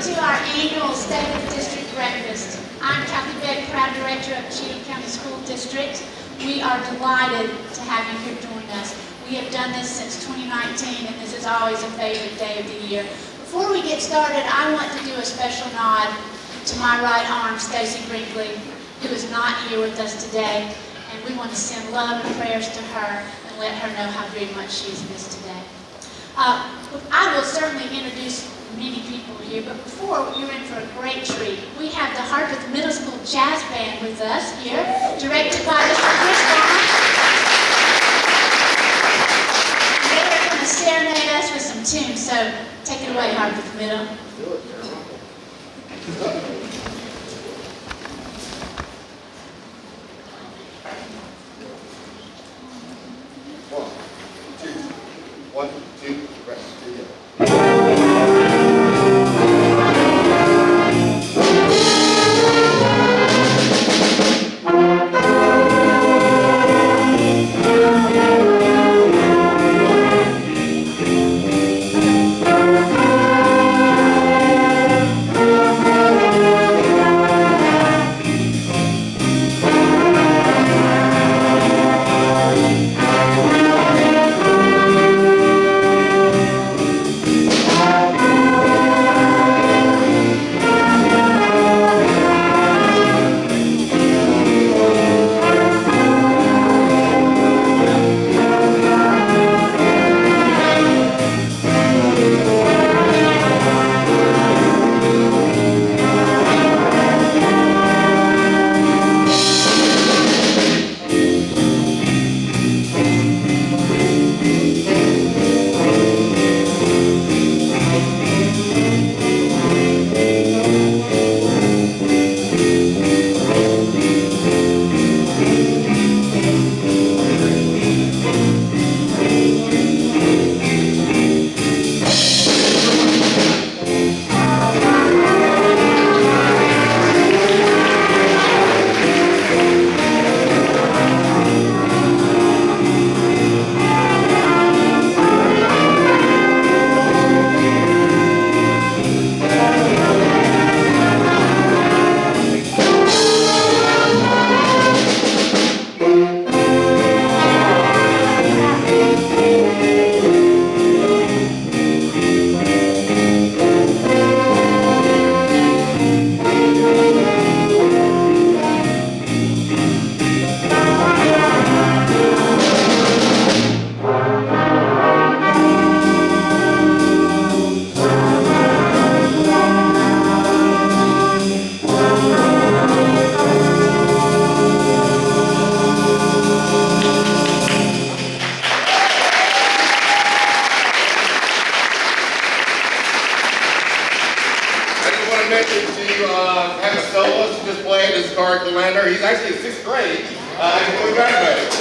to our annual State of the District breakfast. I'm Kathy Beck, proud director of Cheatham County School District. We are delighted to have you here join us. We have done this since 2019, and this is always a favorite day of the year. Before we get started, I want to do a special nod to my right arm, Stacy Brinkley, who is not here with us today, and we want to send love and prayers to her and let her know how very much she is missed today. I will certainly introduce many people here, but before, you're in for a great treat. We have the Harpeth Middle School Jazz Band with us here, directed by Mr. Chris Bond. They're going to serenade us with some tunes, so take it away, Harpeth Middle. Do it, Carol. One, two, right, together. Have a soloist displayed as Card Lander. He's actually in 6th grade before he graduated.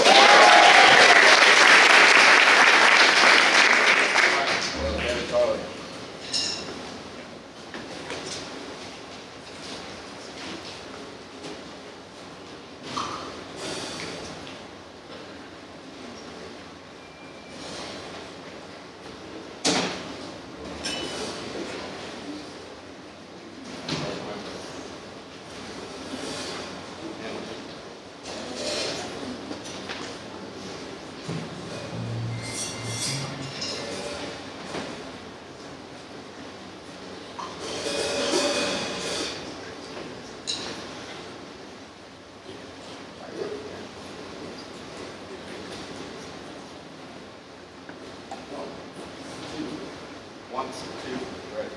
One, two, ready,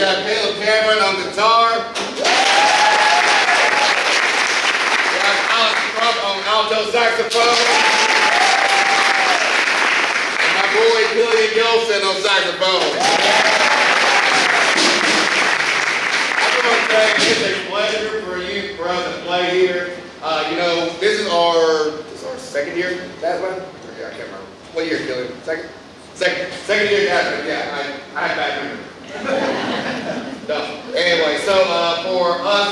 got Caleb Cameron on guitar. We got Alex Trump on alto saxophone. And my boy Killian Gilson on saxophone. I just want to say it's a pleasure for us to play here. You know, this is our second year jazz band? Yeah, I can't remember. What year, Killian? Second year jazz band. Yeah, I had bad memory. No. Anyway, so for us,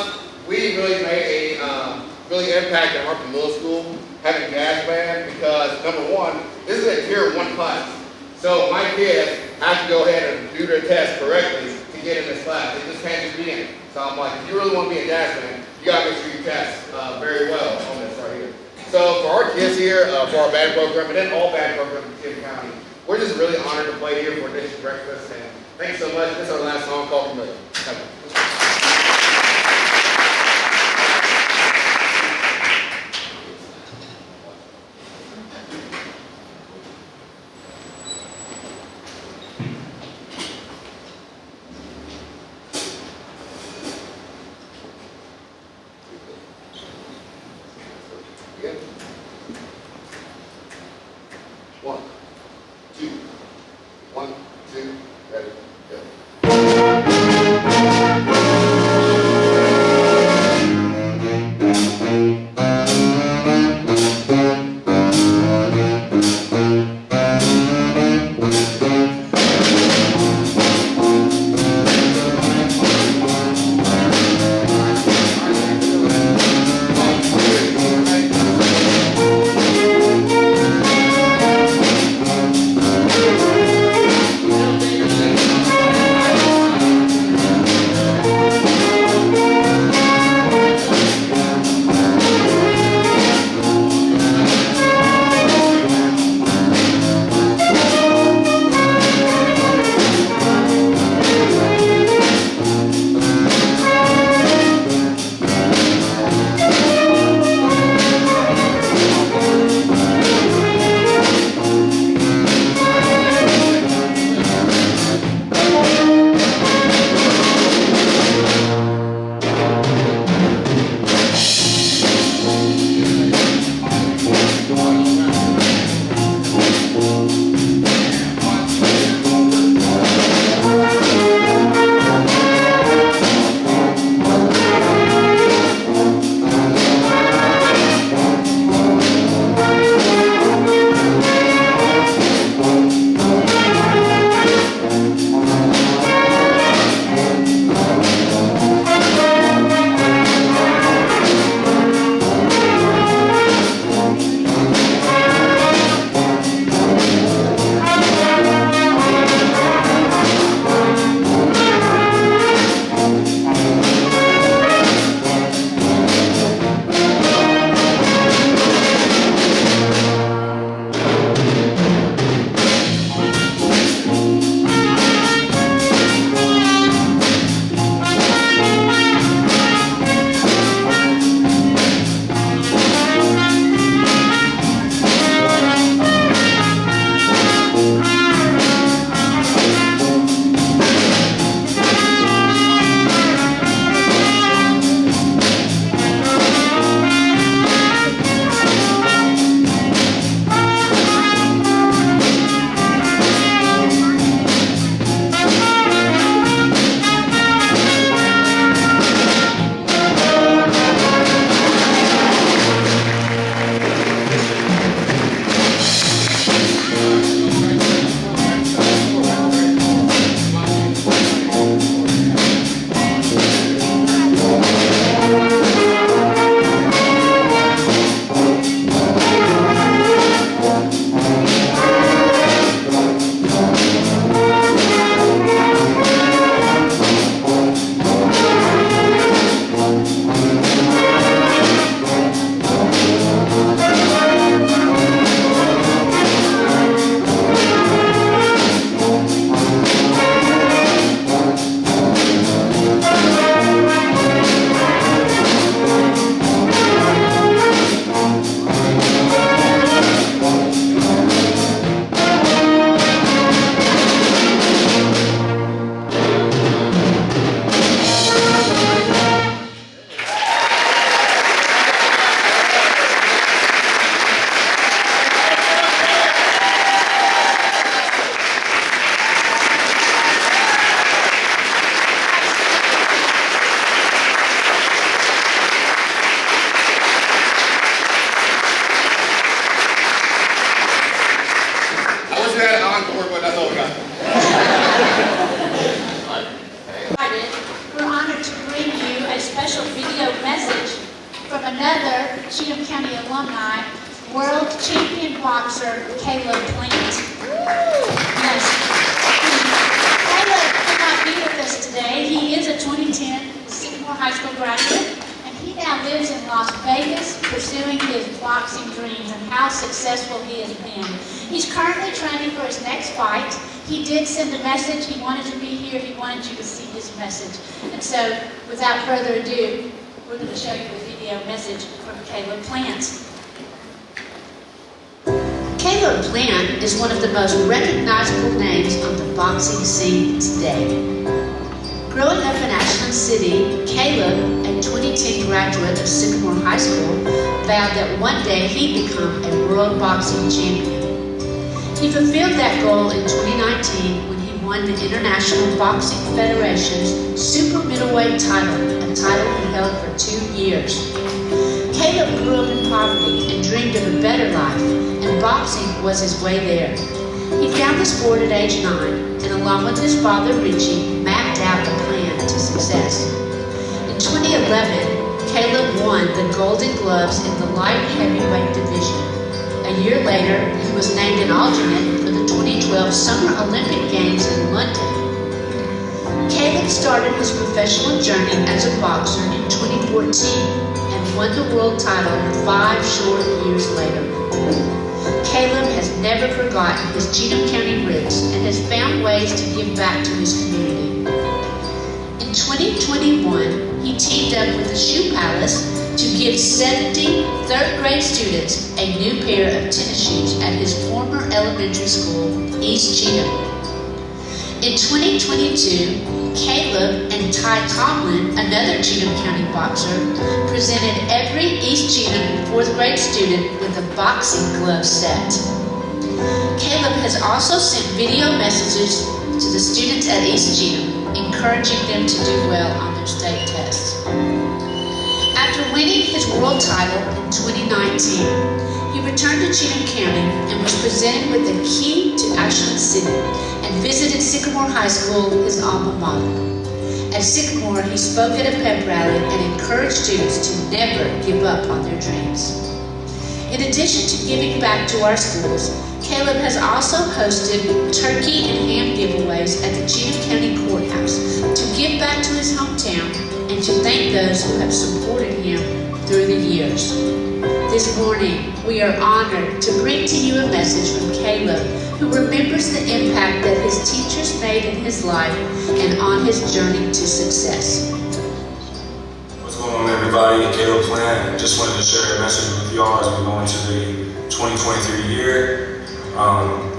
we really made a really impact at Cheatham Middle School having a jazz band because number one, this is a tier 1 class. So my kids have to go ahead and do their test correctly to get in this class. They just can't just be in it. So I'm like, if you really want to be a jazz band, you gotta make sure you test very well on this right here. So for our kids here, for our band program, and then all band programs in Cheatham County, we're just really honored to play here for district breakfast. And thanks so much. This is our last song called Familiar. Again. 1, 2, 1, 2, ready, go. other Cheatham County alumni, world champion boxer Caleb Plant. Yes. Caleb could not be with us today. He is a 2010 Sycamore High School graduate, and he now lives in Las Vegas pursuing his boxing dreams, and how successful he has been. He's currently training for his next fight. He did send a message. He wanted to be here. He wanted you to see his message. And so, without further ado, we're going to show you a video message from Caleb Plant. Caleb Plant is one of the most recognizable names on the boxing scene today. Growing up in Ashland City, Caleb, a 2010 graduate of Sycamore High School, vowed that one day he'd become a world boxing champion. He fulfilled that goal in 2019 when he won the International Boxing Federation's super middleweight title, a title he held for 2 years. Caleb grew up in poverty and dreamed of a better life, and boxing was his way there. He found the sport at age 9, and along with his father Richie, mapped out a plan to success. In 2011, Caleb won the Golden Gloves in the light heavyweight division. A year later, he was named an alternate for the 2012 Summer Olympic Games in London. Caleb started his professional journey as a boxer in 2014 and won the world title 5 short years later. Caleb has never forgotten his Cheatham County roots and has found ways to give back to his community. In 2021, he teamed up with the Shoe Palace to give 70 third-grade students a new pair of tennis shoes at his former elementary school, East Cheatham. In 2022, Caleb and Ty Tomlin, another Cheatham County boxer, presented every East Cheatham 4th grade student with a boxing glove set. Caleb has also sent video messages to the students at East Cheatham, encouraging them to do well on their state tests. After winning his world title in 2019, he returned to Cheatham County and was presented with the key to Ashland City and visited Sycamore High School, his alma mater. At Sycamore, he spoke at a pep rally and encouraged students to never give up on their dreams. In addition to giving back to our schools, Caleb has also hosted turkey and ham giveaways at the Cheatham County Courthouse to give back to his hometown and to thank those who have supported him through the years. This morning, we are honored to bring to you a message from Caleb, who remembers the impact that his teachers made in his life and on his journey to success. What's going on, everybody? Caleb Plant. Just wanted to share a message with y'all as we go into the 2023 year.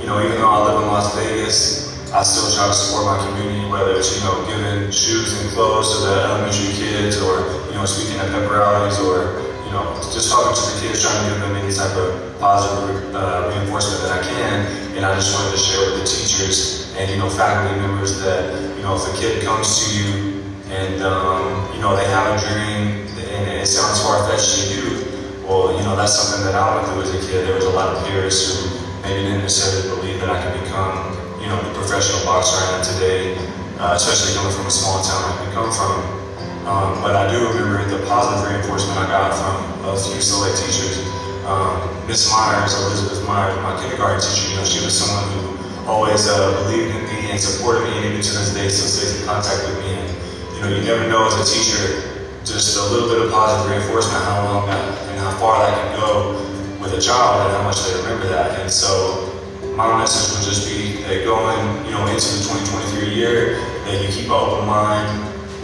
Even though I live in Las Vegas, I still try to support my community, whether it's, giving shoes and clothes to the elementary kids, or, speaking at pep rallies, or, just talking to the kids, trying to give them any type of positive reinforcement that I can. And I just wanted to share with the teachers and, faculty members that, if a kid comes to you and, they have a dream and it sounds far-fetched to you, well, that's something that I went through as a kid. There was a lot of peers who maybe didn't necessarily believe that I could become, the professional boxer I am today, especially coming from a small town like we come from. But I do remember the positive reinforcement I got from a few select teachers. Miss Myers, Elizabeth Myers, my kindergarten teacher, she was someone who always believed in me and supported me, and even to this day still stays in contact with me. And you never know as a teacher, just a little bit of positive reinforcement, how long that and how far that can go with a child and how much they remember that. And so my message would just be that going, into the 2023 year, that you keep an open mind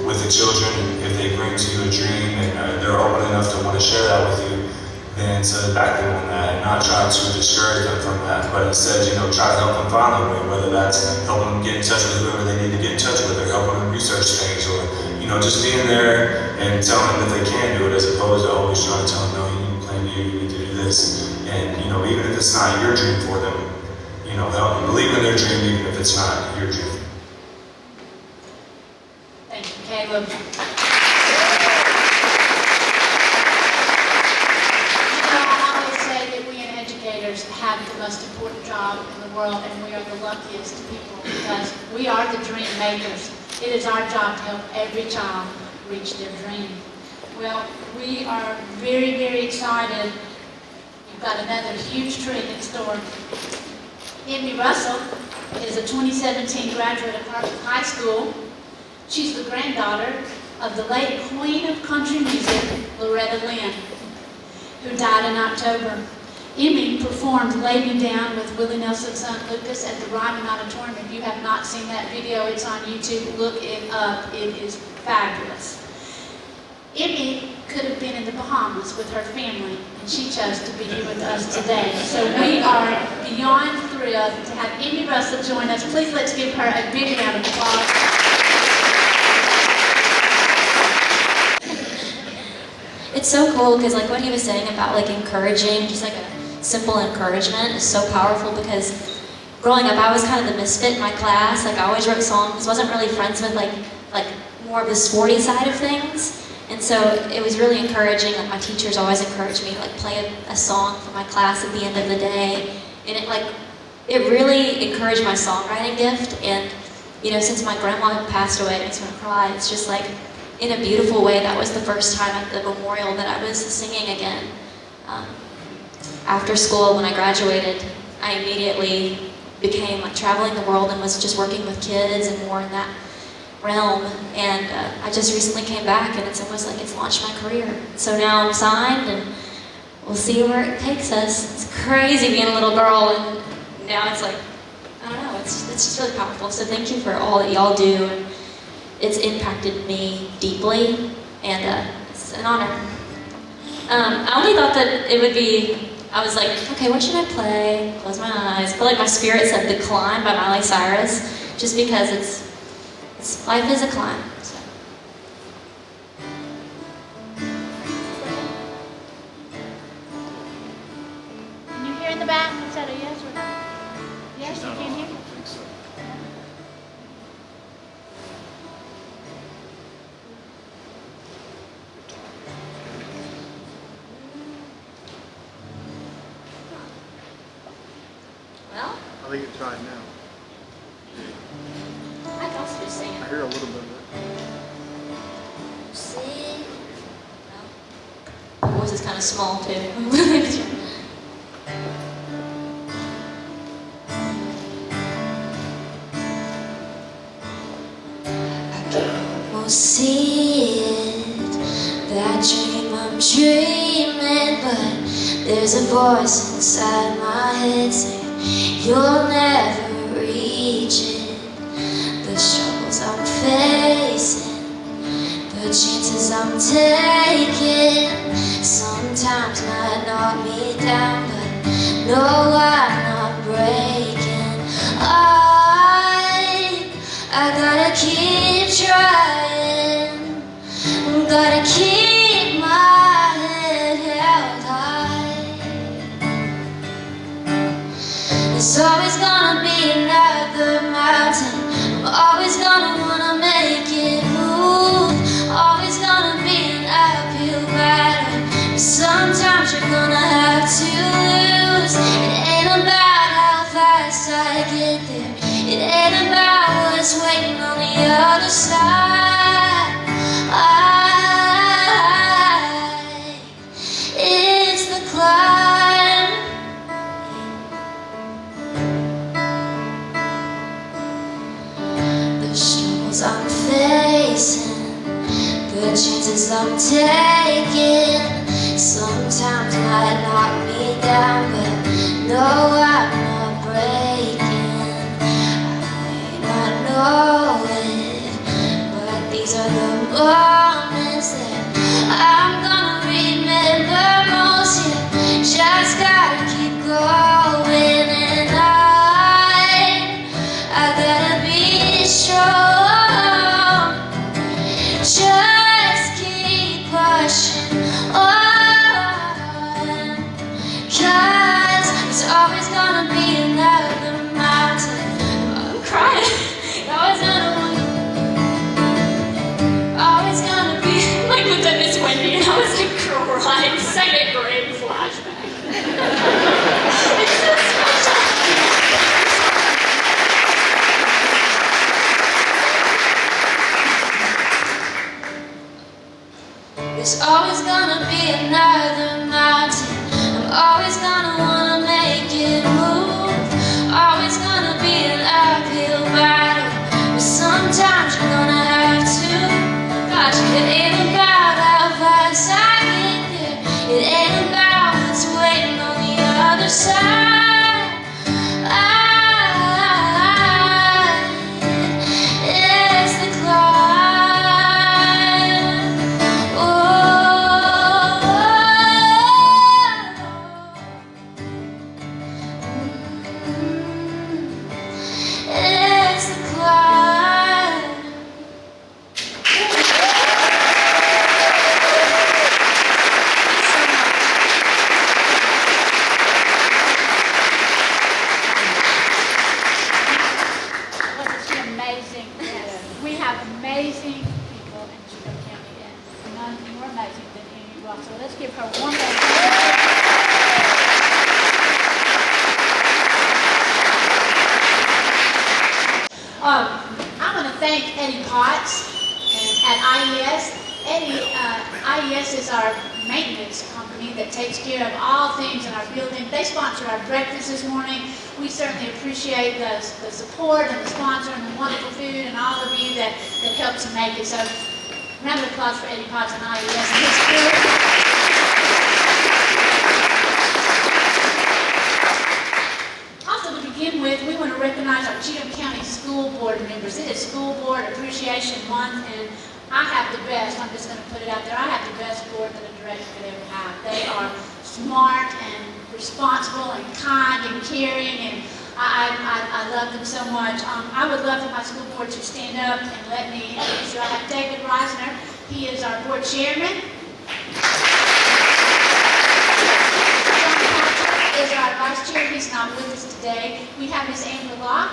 with the children. If they bring to you a dream and they're open enough to want to share that with you, then to back them on that and not try to discourage them from that, but instead, try to help them find their way, whether that's helping them get in touch with whoever they need to get in touch with, or helping them research things, or, just being there and telling them that they can do it, as opposed to always trying to tell them, no, you need to plan B, you need to do this. And, even if it's not your dream for them, help them believe in their dream, even if it's not your dream. Thank you, Caleb. I always say that we educators have the most important job in the world, and we are the luckiest people because we are the dream makers. It is our job to help every child reach their dream. Well, we are very, very excited. We've got another huge treat in store. Emmy Russell is a 2017 graduate of Harvard High School. She's the granddaughter of the late Queen of Country Music, Loretta Lynn, who died in October. Emmy performed Lay Me Down with Willie Nelson's son Lucas at the Ryman Auditorium. If you have not seen that video, it's on YouTube. Look it up. It is fabulous. Emmy could have been in the Bahamas with her family, and she chose to be here with us today. So we are beyond thrilled to have Emmy Russell join us. Please let's give her a big round of applause. It's so cool because like what he was saying about like encouraging, just like a simple encouragement is so powerful because growing up I was kind of the misfit in my class. Like I always wrote songs, wasn't really friends with like more of the sporty side of things. And so it was really encouraging. Like my teachers always encouraged me to like play a song for my class at the end of the day. And it really encouraged my songwriting gift. And you know, since my grandma had passed away, it makes me want to cry. It's just like in a beautiful way, that was the first time at the memorial that I was singing again. After school, when I graduated, I immediately became like traveling the world and was just working with kids and more in that realm. And I just recently came back and it's almost like it's launched my career. So now I'm signed and we'll see where it takes us. It's crazy being a little girl and now it's like, I don't know, it's just really powerful. So thank you for all that y'all do. And it's impacted me deeply, and it's an honor. I only thought that it would be, I was like, okay, what should I play? Close my eyes. I feel like my spirit said The Climb by Miley Cyrus, just because it's life is a climb. So. Can you hear in the back? Is that a yes or no? Yes, you can hear? Well, I think it's trying now. I can also just sing I it. hear a little bit of it. See? Well, my voice is kind of small too. Won't see it, that dream I'm dreaming, but there's a voice inside my head saying you'll never reach it. The struggles I'm facing, the chances I'm taking, sometimes might knock me down, but no, I'm not breaking. I gotta keep trying, gotta keep my head held high. There's always gonna be another mountain, I'm always gonna wanna make it move, always gonna be an uphill battle, but sometimes you're gonna have to lose. It ain't about how fast I get there, it ain't about what's waiting on the other side. It's the climb. The struggles I'm facing, the chances I'm taking, sometimes might knock me down, but no, I'm not breaking. I know it, but these are the moments that I'm gonna remember most. Yeah, just gotta keep going, and I gotta be strong. Just keep pushing on, 'cause there's always gonna be another mountain. I'm crying. Always gonna want, always gonna be like with Miss Wendy. I was like crying. Second. side. It's the climb. Oh, it's the climb. Wasn't she amazing? Yes. We have amazing people in Cheatham County, and none more amazing than Amy Ross. So let's give her one more. I want to thank Eddie Potts at IES. IES is our maintenance company that takes care of all things in our building. They sponsor our breakfast this morning. We certainly appreciate the support and the sponsor and the wonderful food and all of you that help to make it. So, round of applause for Eddie Potts and IES and his crew. Also, to begin with, we want to recognize our Cheatham County School Board members. It is School Board Appreciation Month, and I have the best. I'm just going to put it out there. I have the best board that a director could ever have. They are smart and responsible and kind and caring, and I love them so much. I would love for my school board to stand up and let me introduce you. I have David Reisner. He is our board chairman. John is our vice chair. He's not with us today. We have Ms. Amber Locke.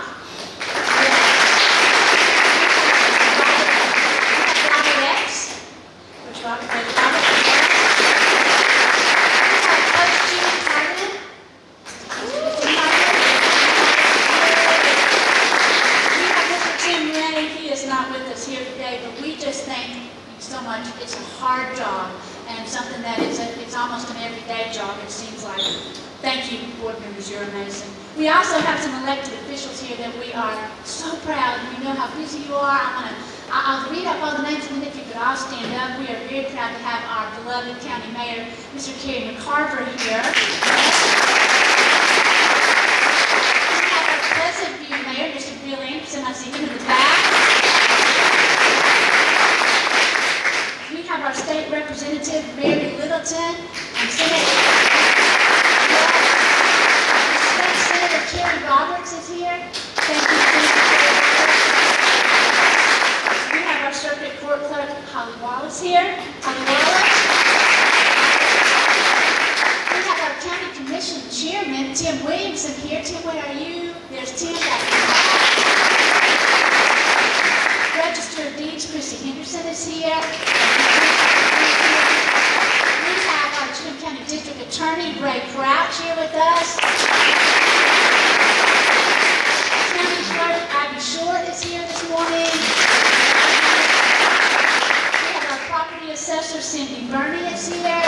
It's a hard job and something that it's almost an everyday job, it seems like. Thank you, board members, you're amazing. We also have some elected officials here that we are so proud. We know how busy you are. I'll read up all the names, and then if you could all stand up. We are very proud to have our beloved county mayor, Mr. Kerry McCarver, here. We have our Pleasant View mayor, Mr. Bill Anderson. I see him in the back. We have our state representative, Mary Littleton, and State Senator Kerry Roberts is here. Thank you. We have our circuit court clerk, Holly Wallace here. Holly Wallace. We have our county commission chairman, Tim Williamson here. Tim, where are you? There's Tim back there. Register of Deeds, Chrissy Henderson is here. We have our Cheatham County District Attorney, Ray Crouch, here with us. County Clerk, Ivy Short is here this morning. We have our Property Assessor, Cindy Burney is here.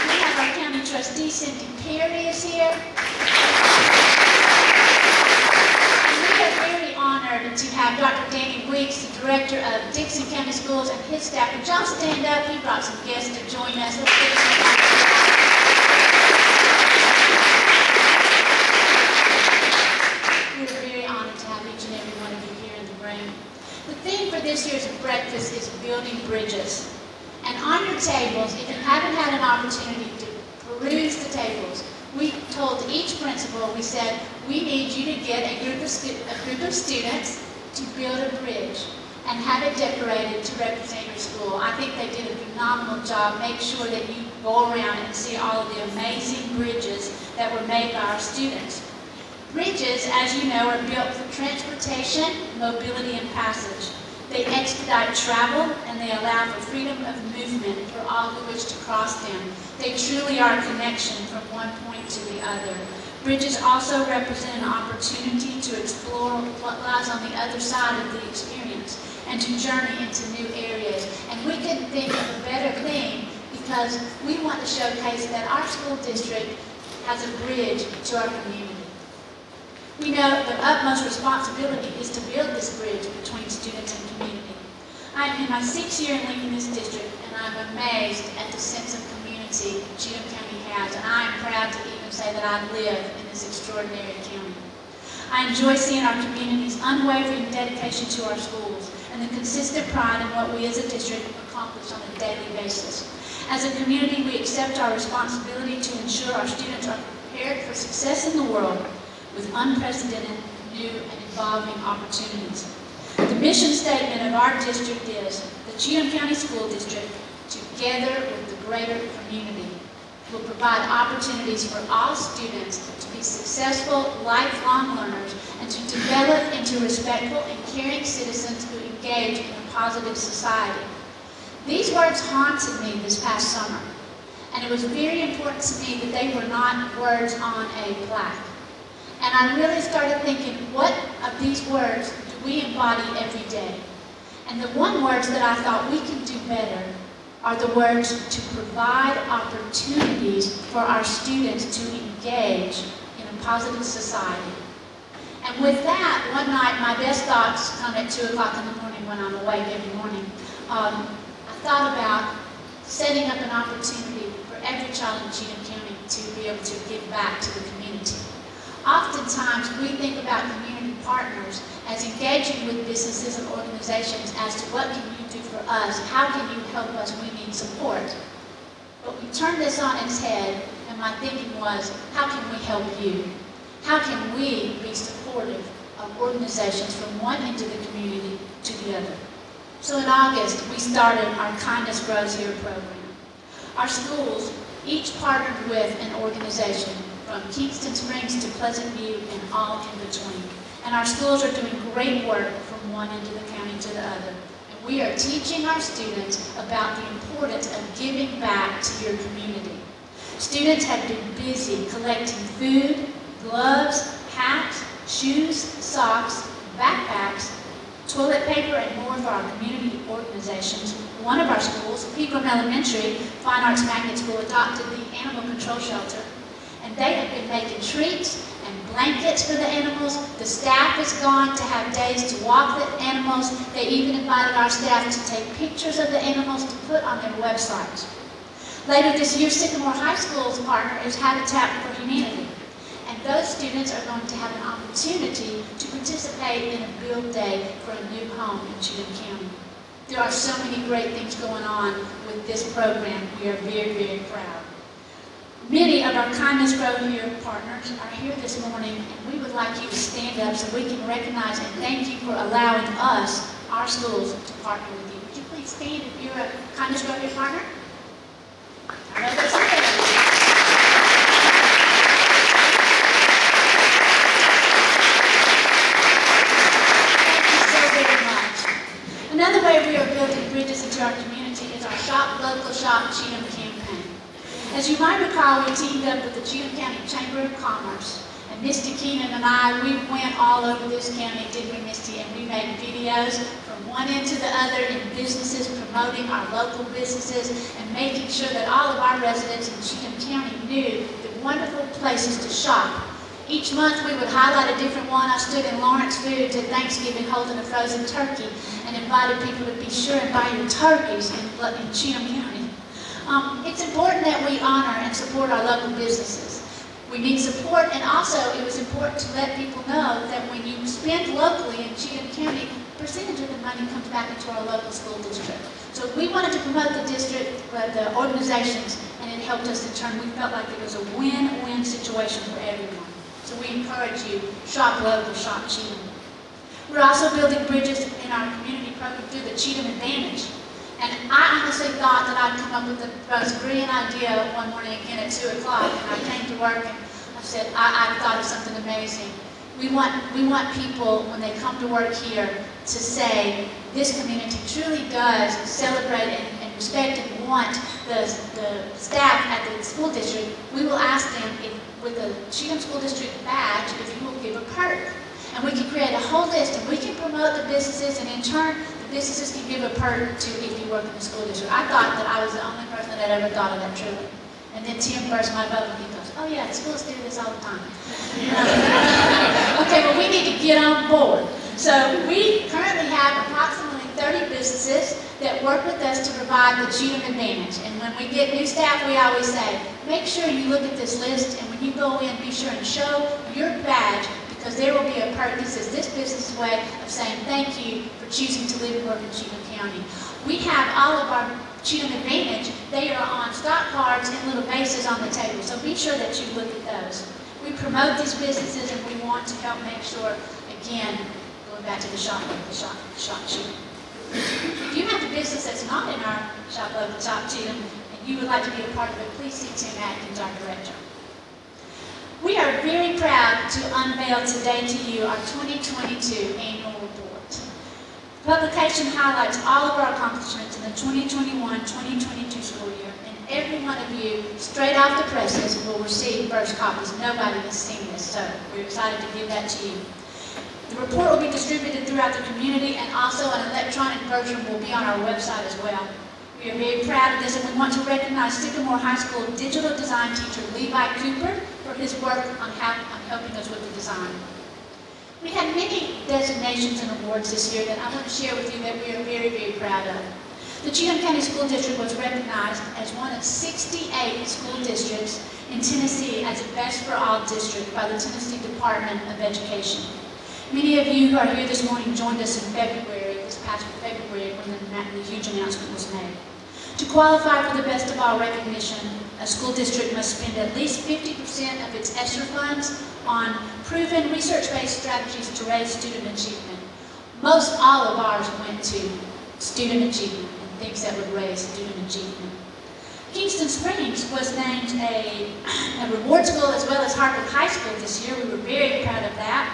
We have our County Trustee, Cindy Perry is here. To have Dr. Danny Weeks, the director of Dixon County Schools, and his staff. Would y'all stand up? He brought some guests to join us. Let's give some We're very honored to have each and every one of you here in the room. The theme for this year's breakfast is building bridges. And on your tables, if you haven't had an opportunity to peruse the tables, we told each principal, we said, we need you to get a group of students to build a bridge and have it decorated to represent your school. I think they did a phenomenal job. Make sure that you go around and see all of the amazing bridges that were made by our students. Bridges, as you know, are built for transportation, mobility, and passage. They expedite travel, and they allow for freedom of movement for all who wish to cross them. They truly are a connection from one point to the other. Bridges also represent an opportunity to explore what lies on the other side of the experience and to journey into new areas. And we couldn't think of a better thing because we want to showcase that our school district has a bridge to our community. We know the utmost responsibility is to build this bridge between students and community. I'm in my 6th year in leading this district, and I'm amazed at the sense of community community Cheatham County has, and I am proud to even say that I live in this extraordinary county. I enjoy seeing our community's unwavering dedication to our schools and the consistent pride in what we as a district accomplish on a daily basis. As a community, we accept our responsibility to ensure our students are prepared for success in the world with unprecedented, new, and evolving opportunities. The mission statement of our district is, the Cheatham County School District, together with the greater community, will provide opportunities for all students to be successful, lifelong learners and to develop into respectful and caring citizens who engage in a positive society. These words haunted me this past summer, and it was very important to me that they were not words on a plaque. And I really started thinking, what of these words do we embody every day? And the one words that I thought we can do better are the words to provide opportunities for our students to engage in a positive society. And with that, one night, my best thoughts come at 2 o'clock in the morning when I'm awake every morning. I thought about setting up an opportunity for every child in Cheatham County to be able to give back to the community. Oftentimes, we think about community partners as engaging with businesses and organizations as to what can you do for us, how can you help us, we need support. But we turned this on its head, and my thinking was, how can we help you? How can we be supportive of organizations from one end of the community to the other? So in August, we started our Kindness Grows Here program. Our schools each partnered with an organization from Kingston Springs to Pleasant View and all in between. And our schools are doing great work from one end of the county to the other. And we are teaching our students about the importance of giving back to your community. Students have been busy collecting food, gloves, hats, shoes, socks, backpacks, toilet paper, and more for our community organizations. One of our schools, Pegram Elementary, Fine Arts Magnet School, adopted the Animal Control Shelter. And they have been making treats and blankets for the animals. The staff is gone to have days to walk the animals. They even invited our staff to take pictures of the animals to put on their websites. Later this year, Sycamore High School's partner is Habitat for Humanity. And those students are going to have an opportunity to participate in a build day for a new home in Cheatham County. There are so many great things going on with this program. We are very, very proud. Many of our Kindness Grow Here partners are here this morning, and we would like you to stand up so we can recognize and thank you for allowing us, our schools, to partner with you. Would you please stand if you're a Kindness Grow Here partner? I know that's okay. Another way we are building bridges into our community is our Shop Local, Shop Cheatham campaign. As you might recall, we teamed up with the Cheatham County Chamber of Commerce, and Misty Keenan and I, we went all over this county, didn't we, Misty? And we made videos from one end to the other in businesses, promoting our local businesses and making sure that all of our residents in Cheatham County knew the wonderful places to shop. Each month we would highlight a different one. I stood in Lawrence Foods at Thanksgiving holding a frozen turkey and invited people to be sure and buy your turkeys in Cheatham County. It's important that we honor and support our local businesses. We need support, and also it was important to let people know that when you spend locally in Cheatham County, a percentage of the money comes back into our local school district. So we wanted to promote the district, the organizations, and it helped us in turn. We felt like it was a win-win situation for everyone. So we encourage you, shop local, shop Cheatham. We're also building bridges in our community program through the Cheatham Advantage. And I honestly thought that I'd come up with the most brilliant idea one morning again at 2 o'clock, and I came to work and I said, I thought of something amazing. We want people, when they come to work here, to say, this community truly does celebrate and respect and want the staff at the school district. We will ask them, if, with the Cheatham School District badge, if you will give a perk. And we can create a whole list, and we can promote the businesses, and in turn, the businesses can give a perk to if you work in the school district. I thought that I was the only person that had ever thought of that, truly. And then Tim burst my bubble, and he goes, oh yeah, the schools do this all the time. Okay, well we need to get on board. So we currently have approximately 30 businesses that work with us to provide the Cheatham Advantage. And when we get new staff, we always say, make sure you look at this list, and when you go in, be sure and show your badge, because there will be a part that says this business way of saying thank you for choosing to live and work in Cheatham County. We have all of our Cheatham Advantage. They are on stock cards and little bases on the table, so be sure that you look at those. We promote these businesses, and we want to help make sure, again, going back to the shop Cheatham. If you have a business that's not in our shop Cheatham, and you would like to be a part of it, please see Tim Atkins, our director. We are very proud to unveil today to you our 2022 annual report. The publication highlights all of our accomplishments in the 2021-2022 school year, and every one of you, straight off the presses, will receive first copies. Nobody has seen this, so we're excited to give that to you. The report will be distributed throughout the community, and also an electronic version will be on our website as well. We are very proud of this, and we want to recognize Sycamore High School digital design teacher Levi Cooper for his work on helping us with the design. We had many designations and awards this year that I want to share with you that we are very, very proud of. The Cheatham County School District was recognized as one of 68 school districts in Tennessee as a Best for All district by the Tennessee Department of Education. Many of you who are here this morning joined us in February, this past February, when the huge announcement was made. To qualify for the Best of All recognition, a school district must spend at least 50% of its ESSER funds on proven research-based strategies to raise student achievement. Most all of ours went to student achievement and things that would raise student achievement. Kingston Springs was named a reward school as well as Harvard High School this year. We were very proud of that.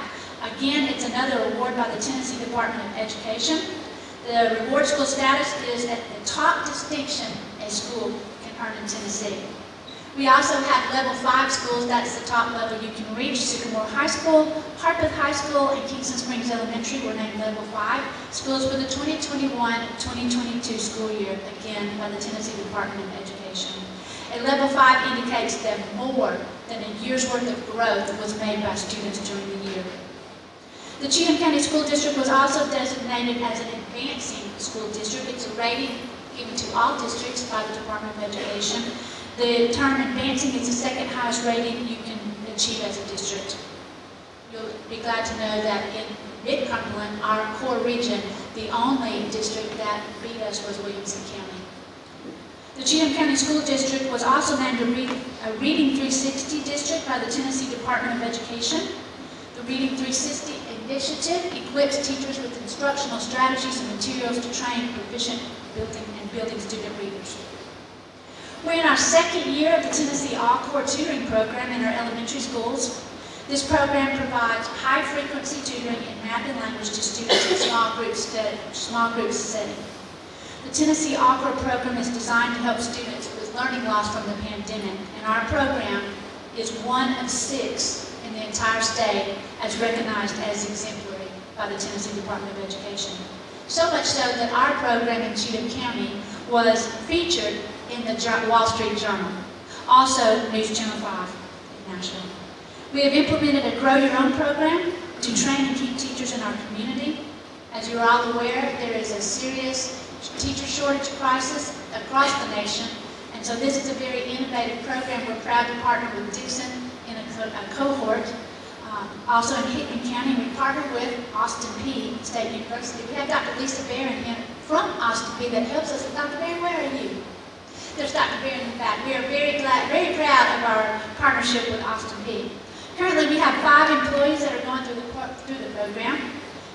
Again, it's another award by the Tennessee Department of Education. The reward school status is at the top distinction a school can earn in Tennessee. We also have level 5 schools. That's the top level you can reach. Sycamore High School, Harpeth High School, and Kingston Springs Elementary were named level 5 schools for the 2021-2022 school year, again by the Tennessee Department of Education. A level 5 indicates that more than a year's worth of growth was made by students during the year. The Cheatham County School District was also designated as an advancing school district. It's a rating given to all districts by the Department of Education. The term advancing is the second highest rating you can achieve as a district. You'll be glad to know that in Mid-Cumberland, our core region, the only district that beat us was Williamson County. The Cheatham County School District was also named a Reading 360 district by the Tennessee Department of Education. The Reading 360 initiative equips teachers with instructional strategies and materials to train proficient building student readers. We're in our second year of the Tennessee All-Core Tutoring Program in our elementary schools. This program provides high-frequency tutoring in math and language to students in small group setting. The Tennessee All-Core program is designed to help students with learning loss from the pandemic, and our program is one of 6 in the entire state as recognized as exemplary by the Tennessee Department of Education. So much so that our program in Cheatham County was featured in the Wall Street Journal, also News Channel 5 in Nashville. We have implemented a Grow Your Own program to train and keep teachers in our community. As you're all aware, there is a serious teacher shortage crisis across the nation, and so this is a very innovative program. We're proud to partner with Dixon in a cohort. Also in Hickman County, we partner with Austin Peay State University. We have Dr. Lisa Barron here from Austin Peay that helps us. Dr. Barron, where are you? There's Dr. Barron in the back. We are very proud of our partnership with Austin Peay. Currently, we have 5 employees that are going through the program.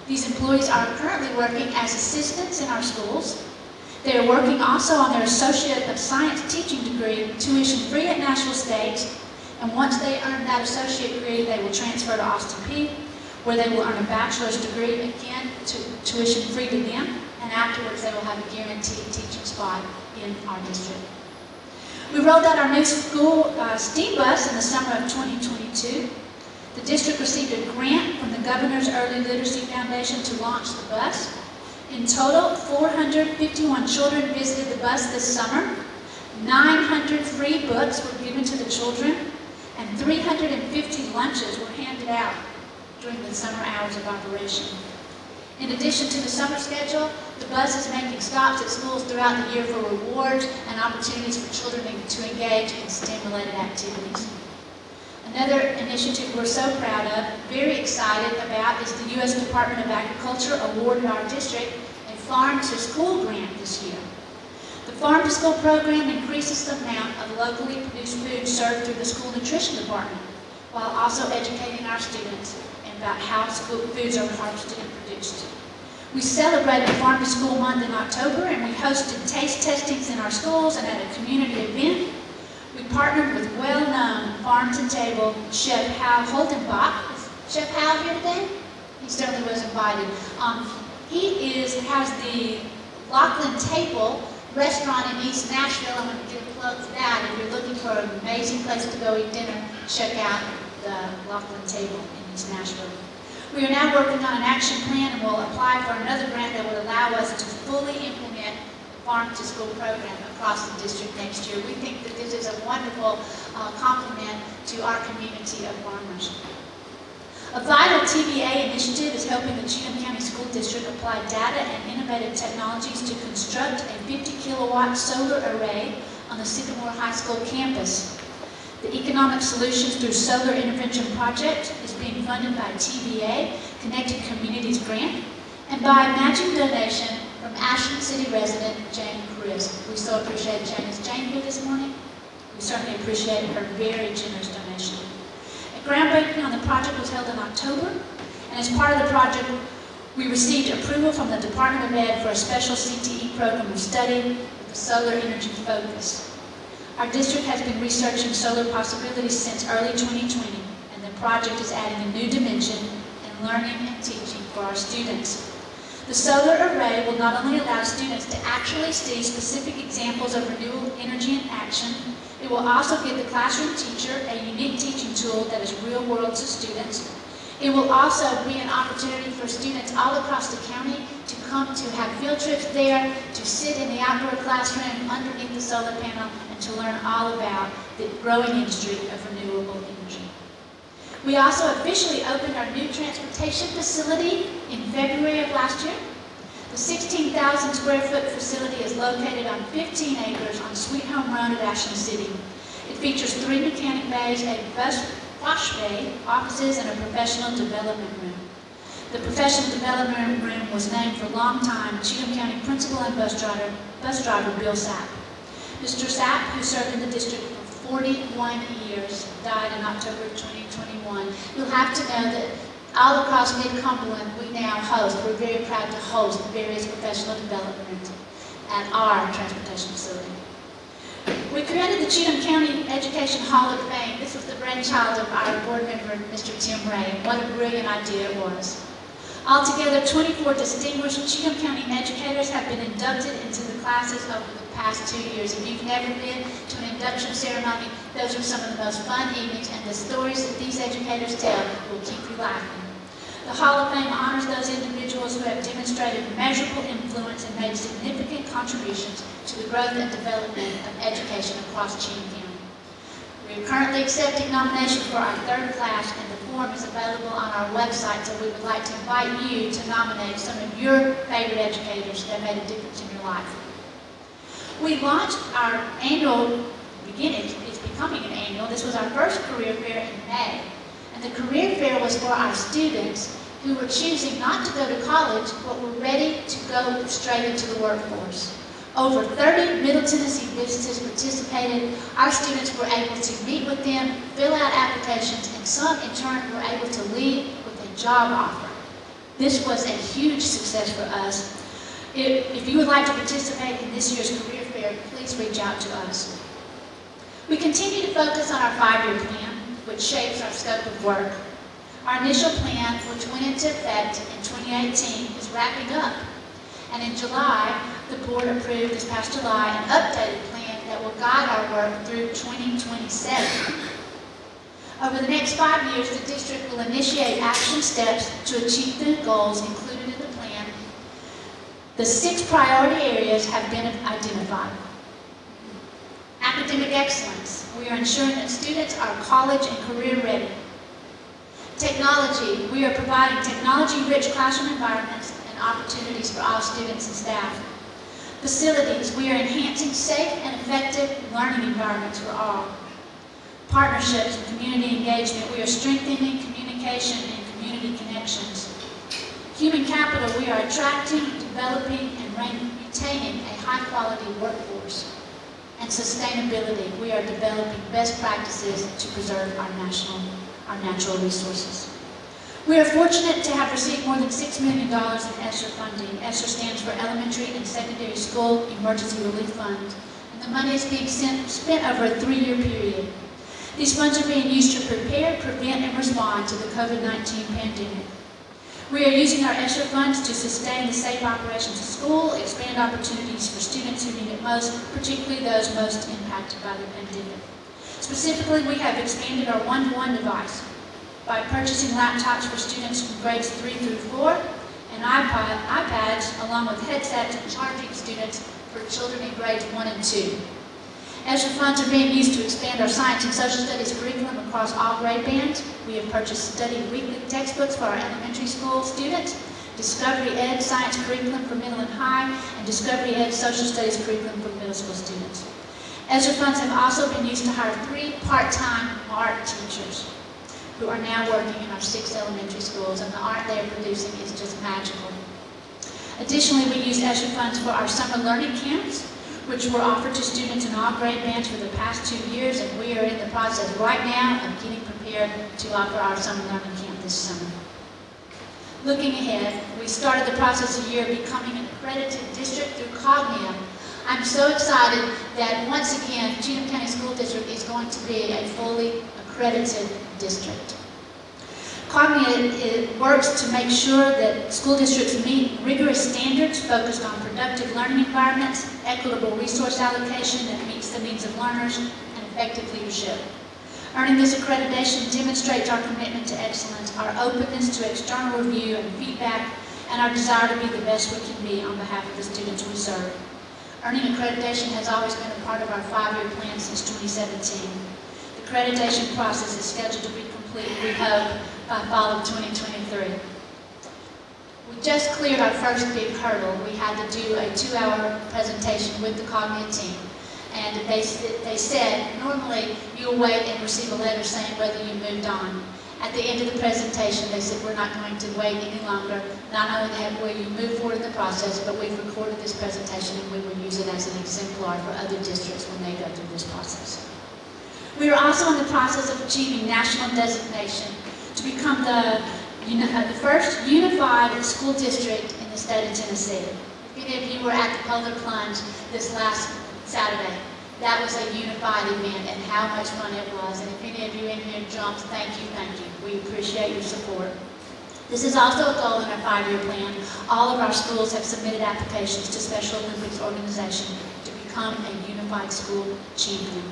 These employees are currently working as assistants in our schools. They are working also on their Associate of Science teaching degree, tuition-free at Nashville State. And once they earn that associate degree, they will transfer to Austin Peay, where they will earn a bachelor's degree, again, tuition-free to them. And afterwards, they will have a guaranteed teaching spot in our district. We rolled out our new school STEAM bus in the summer of 2022. The district received a grant from the Governor's Early Literacy Foundation to launch the bus. In total, 451 children visited the bus this summer. 900 free books were given to the children, and 350 lunches were handed out during the summer hours of operation. In addition to the summer schedule, The bus is making stops at schools throughout the year for rewards and opportunities for children to engage in stimulated activities. Another initiative we're so proud of, very excited about, is the U.S. Department of Agriculture awarded our district a Farm to School grant this year. The Farm to School program increases the amount of locally produced food served through the school nutrition department, while also educating our students about how school foods are harvested and produced. We celebrated Farm to School Month in October, and we hosted taste testings in our schools and at a community event. We partnered with well-known farm-to-table chef Hal Holdenbach. Is Chef Hal here today? He certainly was invited. He has the Lachlan Table restaurant in East Nashville. I'm going to give a plug for that. If you're looking for an amazing place to go eat dinner, check out the Lachlan Table in East Nashville. We are now working on an action plan and will apply for another grant that will allow us to fully implement the Farm to School program across the district next year. We think that this is a wonderful complement to our community of farmers. A vital TBA initiative is helping the Cheatham County School District apply data and innovative technologies to construct a 50-kilowatt solar array on the Sycamore High School campus. The Economic Solutions Through Solar Intervention Project is being funded by TBA, Connected Communities Grant, and by a matching donation from Ashland City resident Jane Chris. We so appreciate Jane. Is Jane here this morning? We certainly appreciate her very generous donation. A groundbreaking on the project was held in October, and as part of the project, we received approval from the Department of Ed for a special CTE program of study with a solar energy focus. Our district has been researching solar possibilities since early 2020, and the project is adding a new dimension in learning and teaching for our students. The solar array will not only allow students to actually see specific examples of renewable energy in action, it will also give the classroom teacher a unique teaching tool that is real world to students. It will also be an opportunity for students all across the county to come to have field trips there, to sit in the outdoor classroom underneath the solar panel, and to learn all about the growing industry of renewable energy. We also officially opened our new transportation facility in February of last year. The 16,000 square foot facility is located on 15 acres on Sweet Home Road at Ashland City. It features 3 mechanic bays, a bus wash bay, offices, and a professional development room. The professional development room was named for longtime Cheatham County principal and bus driver Bill Sapp. Mr. Sapp, who served in the district for 41 years, died in October 2021. You'll have to know that all across Mid-Cumberland, we now host, we're very proud to host various professional development at our transportation facility. We created the Cheatham County Education Hall of Fame. This was the brainchild of our board member, Mr. Tim Ray, and what a brilliant idea it was. Altogether, 24 distinguished Cheatham County educators have been inducted into the classes over the past 2 years. If you've never been to an induction ceremony, those are some of the most fun evenings, and the stories that these educators tell will keep you laughing. The Hall of Fame honors those individuals who have demonstrated measurable influence and made significant contributions to the growth and development of education across Cheatham County. We are currently accepting nominations for our 3rd class, and the form is available on our website, so we would like to invite you to nominate some of your favorite educators that made a difference in your life. We launched our annual, it's becoming an annual, this was our first career fair in May. And the career fair was for our students who were choosing not to go to college, but were ready to go straight into the workforce. Over 30 Middle Tennessee businesses participated. Our students were able to meet with them, fill out applications, and some in turn were able to leave with a job offer. This was a huge success for us. If you would like to participate in this year's career fair, please reach out to us. We continue to focus on our 5-year plan, which shapes our scope of work. Our initial plan, which went into effect in 2018, is wrapping up. And in July, the board approved this past July an updated plan that will guide our work through 2027. Over the next 5 years, the district will initiate action steps to achieve the goals included in the plan. The 6 priority areas have been identified. Academic excellence. We are ensuring that students are college and career ready. Technology. We are providing technology-rich classroom environments and opportunities for all students and staff. Facilities, we are enhancing safe and effective learning environments for all. Partnerships and community engagement, we are strengthening communication and community connections. Human capital, we are attracting, developing, and retaining a high-quality workforce. And sustainability, we are developing best practices to preserve our natural resources. We are fortunate to have received more than $6 million in ESSER funding. ESSER stands for Elementary and Secondary School Emergency Relief Fund, and the money is being spent over a 3-year period. These funds are being used to prepare, prevent, and respond to the COVID-19 pandemic. We are using our ESSER funds to sustain the safe operations of school, expand opportunities for students who need it most, particularly those most impacted by the pandemic. Specifically, we have expanded our one-to-one device by purchasing laptops for students from grades 3 through 4 and iPads along with headsets and charging students for children in grades 1 and 2. ESSER funds are being used to expand our science and social studies curriculum across all grade bands. We have purchased study weekly textbooks for our elementary school students, Discovery Ed science curriculum for middle and high, and Discovery Ed social studies curriculum for middle school students. ESSER funds have also been used to hire 3 part-time art teachers who are now working in our 6 elementary schools, and the art they are producing is just magical. Additionally, we use ESSER funds for our summer learning camps, which were offered to students in all grade bands for the past 2 years, and we are in the process right now of getting prepared to offer our summer learning camp this summer. Looking ahead, we started the process a year of becoming an accredited district through Cognia. I'm so excited that once again, Cheatham County School District is going to be a fully accredited district. Cognia works to make sure that school districts meet rigorous standards focused on productive learning environments, equitable resource allocation that meets the needs of learners, and effective leadership. Earning this accreditation demonstrates our commitment to excellence, our openness to external review and feedback, and our desire to be the best we can be on behalf of the students we serve. Earning accreditation has always been a part of our 5-year plan since 2017. The accreditation process is scheduled to be complete, we hope, by fall of 2023. We just cleared our first big hurdle. We had to do a 2-hour presentation with the Cognia team. And they said, normally you'll wait and receive a letter saying whether you moved on. At the end of the presentation, they said, we're not going to wait any longer. Not only will you move forward in the process, but we've recorded this presentation and we will use it as an exemplar for other districts when they go through this process. We are also in the process of achieving national designation to become the first unified school district in the state of Tennessee. If any of you were at the Polar Plunge this last Saturday, that was a unified event, and how much fun it was. And if any of you in here jumped, thank you, thank you. We appreciate your support. This is also a goal in our 5-year plan. All of our schools have submitted applications to Special Olympics Organization to become a unified school champion.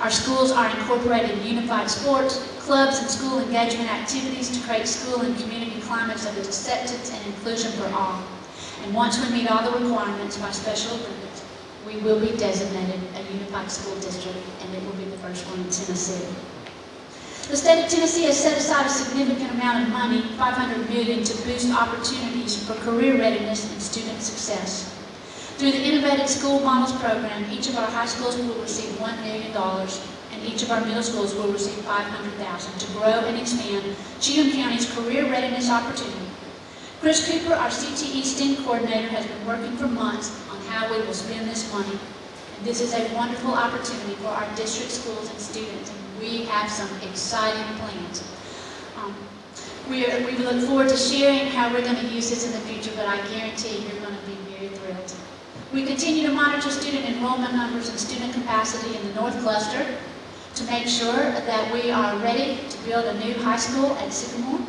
Our schools are incorporating unified sports, clubs, and school engagement activities to create school and community climates of acceptance and inclusion for all. And once we meet all the requirements by Special Olympics, we will be designated a unified school district, and it will be the first one in Tennessee. The state of Tennessee has set aside a significant amount of money, $500 million, to boost opportunities for career readiness and student success. Through the Innovative School Models program, each of our high schools will receive $1 million, and each of our middle schools will receive $500,000 to grow and expand Cheatham County's career readiness opportunity. Chris Cooper, our CTE STEM coordinator, has been working for months on how we will spend this money. And this is a wonderful opportunity for our district schools and students, and we have some exciting plans. We look forward to sharing how we're going to use this in the future, but I guarantee you're going to be very thrilled. We continue to monitor student enrollment numbers and student capacity in the North Cluster to make sure that we are ready to build a new high school at Sycamore.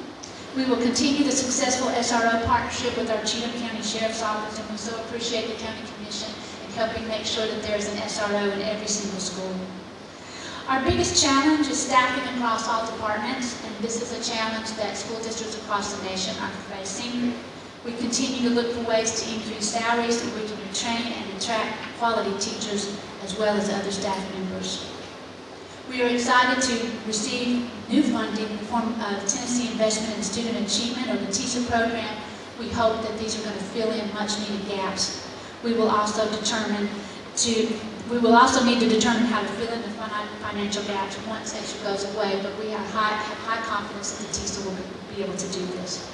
We will continue the successful SRO partnership with our Cheatham County Sheriff's Office, and we so appreciate the County Commission in helping make sure that there is an SRO in every single school. Our biggest challenge is staffing across all departments, and this is a challenge that school districts across the nation are facing. We continue to look for ways to increase salaries so we can train and attract quality teachers as well as other staff members. We are excited to receive new funding in the form of Tennessee Investment in Student Achievement, or the TISA program, We hope that these are going to fill in much needed gaps. We will also need to determine how to fill in the financial gaps once extra goes away, but we have high confidence that the TISA will be able to do this.